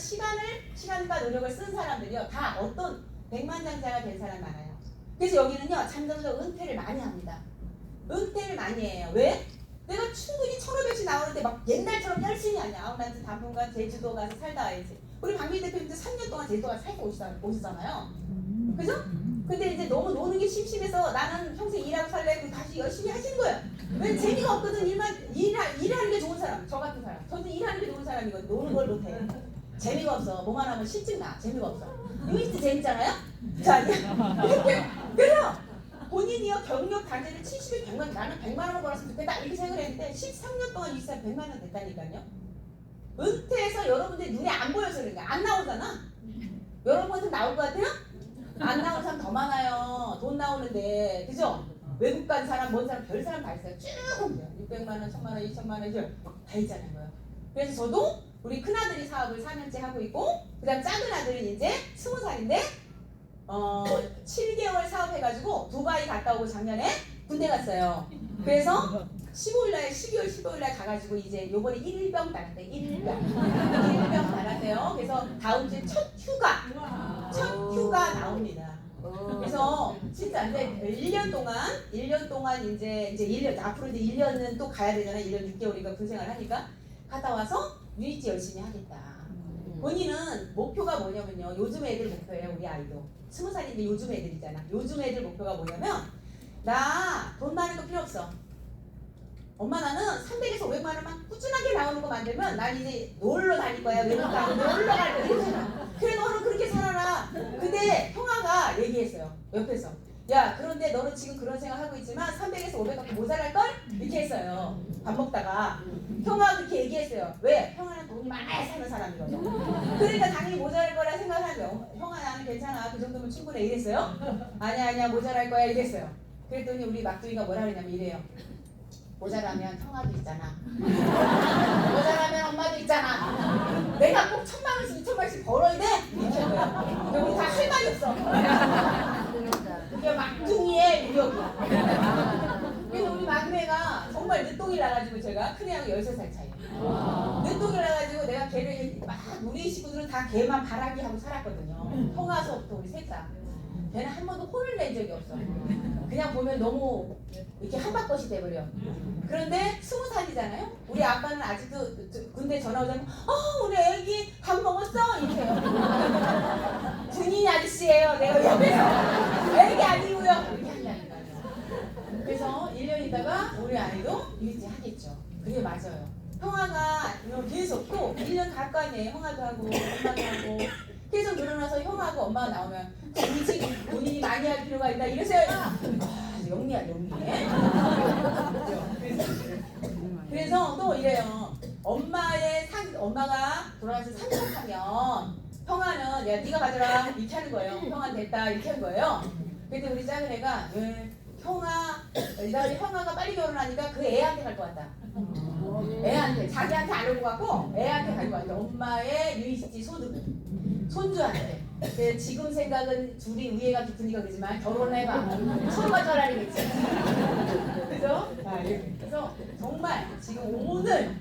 시간과 노력을 쓴 사람들이요 다 어떤 백만장자가 된 사람 많아요. 그래서 여기는요 잠정적 은퇴를 많이 합니다. 은퇴를 많이 해요. 왜? 내가 충분히 1,500씩 나오는데 막 옛날처럼 열심히 하냐. 아웃란드 당분간 제주도 가서 살다 와야지. 우리 박미 대표님도 3년 동안 제주도 가서 살고 오셨잖아요. 그죠? 근데 이제 너무 노는 게 심심해서 나는 평생 일하고 살래. 그럼 다시 열심히 하시는 거예요. 왜 재미가 없거든. 일하는 게 좋은 사람. 저 같은 사람. 저는 일하는 게 좋은 사람이거든. 노는 걸 못해. 재미가 없어. 뭐만 하면 실증 나. 재미가 없어. 유니트 재밌잖아요? 자, 그래서 본인이요 경력 단계를 70일 100만 나는 100만 원을 벌었으면 좋겠다 이렇게 생각을 했는데 13년 동안 유지한 100만 원 됐다니까요. 은퇴해서 여러분들이 눈에 안 보여서 그런 거야. 안 나오잖아. 여러분한테 나올 것 같아요? 안 나오는 사람 더 많아요. 돈 나오는데 그죠? 외국 간 사람, 뭔 사람, 별 사람 다 있어요. 쭉 600만 원, 1000만 원, 2000만 원 이렇게 다 있잖아요. 그래서 저도 우리 큰아들이 사업을 4년째 하고 있고 그 다음 작은 아들은 이제 20살인데 7개월 사업해가지고 두바이 갔다 오고 작년에 군대 갔어요. 그래서 12월 15일날 가가지고 이제 요번에 1병 나갔대. 1병 나갔대요. 그래서 다음 주에 첫 휴가 나옵니다. 그래서 진짜 근데 1년 동안 이제 1년 앞으로 이제 1년은 또 가야 되잖아. 1년 6개월인가 군 생활을 하니까 갔다 와서 유니티 열심히 하겠다. 본인은 목표가 뭐냐면요. 요즘 애들 목표예요. 우리 아이도 20살인데 요즘 애들이잖아. 요즘 애들 목표가 뭐냐면 나 돈 많은 거 필요 없어. 엄마 나는 300에서 500만 원만 꾸준하게 나오는 거 만들면 난 이제 놀러 다닐 거야. 외국 가고 놀러 갈 거야. 이러잖아. 그래 너는 그렇게 살아라. 근데 형아가 얘기했어요. 옆에서. 야 그런데 너는 지금 그런 생각하고 있지만 300에서 500 갖고 모자랄걸? 이렇게 했어요. 밥 먹다가. 형아가 그렇게 얘기했어요. 왜? 형아는 돈이 많아야 사는 사람이거든. 그러니까 당연히 모자랄 거라 생각하면 형아 나는 괜찮아. 그 정도면 충분해. 이랬어요. 아니야 모자랄 거야. 이랬어요. 그랬더니 우리 막둥이가 뭐라 그러냐면 이래요. 모자라면 형아도 있잖아. 모자라면 엄마도 있잖아. 내가 꼭 1,000만 원씩 2,000만 원씩 벌어야 돼? 이렇게 한 거야. 우리 다 할 말이 없어. 그게 막둥이의 위력이야. 그래서 우리 막내가 정말 늦동이 나가지고 제가 큰애하고 13살 차이. 늦동이 나가지고 내가 걔를 막 우리 식구들은 다 걔만 바라기 하고 살았거든요. 형아서부터 우리 셋 다. 걔는 한 번도 혼을 낸 적이 없어. 그냥 보면 너무 이렇게 한바것이 돼버려. 그런데 20살이잖아요. 우리 아빠는 아직도 군대 전화 오자면 우리 애기 밥 먹었어? 이렇게 해요. 준이 아저씨예요. 내가 옆에서 애기 아니고요. 이렇게 한다니까요. 그래서 1년 있다가 우리 아이도 유지 하겠죠. 그게 맞아요. 형아가 계속 또 1년 갈 거 아니에요. 형아도 하고 엄마도 하고 계속 늘어나서 형하고 엄마가 나오면 굳이 본인이 많이 할 필요가 있다 이러세요. 영리해. 그래서 또 이래요. 엄마가 돌아가서 산책하면 형아는 야 네가 가져라 이렇게 하는 거예요. 형아 됐다 이렇게 하는 거예요. 그때 우리 작은 애가 형아가 빨리 결혼하니까 그 애한테 갈 것 같다. 애한테 자기한테 안 올 것 같고 애한테 갈 것 같아. 엄마의 유이시티 손주한테. 지금 생각은 둘이 우애가 깊으니까 그러지만 결혼해봐. 서로가 잘알겠지. 그죠? 그래서 정말 지금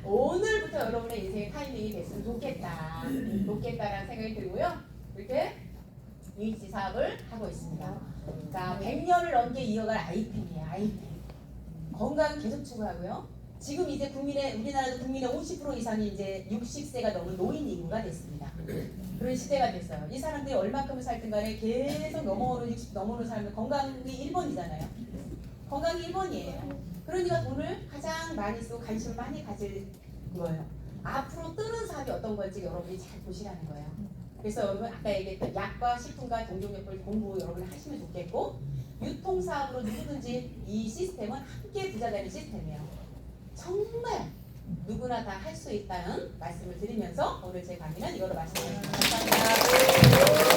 오늘부터 여러분의 인생의 타이밍이 됐으면 좋겠다라는 생각이 들고요. 이렇게 유이시티 사업을 하고 있습니다. 자, 100년을 넘게 이어갈 아이템이에요. 아이템. 건강은 계속 추구하고요. 지금 이제 우리나라도 국민의 50% 이상이 이제 60세가 넘은 노인 인구가 됐습니다. 그런 시대가 됐어요. 이 사람들이 얼마큼을 살든 간에 계속 넘어오는 60 넘어오는 사람들 건강이 1번이잖아요. 건강이 1번이에요. 그러니까 돈을 가장 많이 쓰고 관심을 많이 가질 거예요. 앞으로 뜨는 사업이 어떤 건지 여러분이 잘 보시라는 거예요. 그래서 여러분 아까 얘기했던 약과 식품과 동종역을 공부 여러분이 하시면 좋겠고 유통사업으로 누구든지 이 시스템은 함께 부자되는 시스템이에요. 정말 누구나 다 할 수 있다는 말씀을 드리면서 오늘 제 강의는 이거로 마치겠습니다. 감사합니다.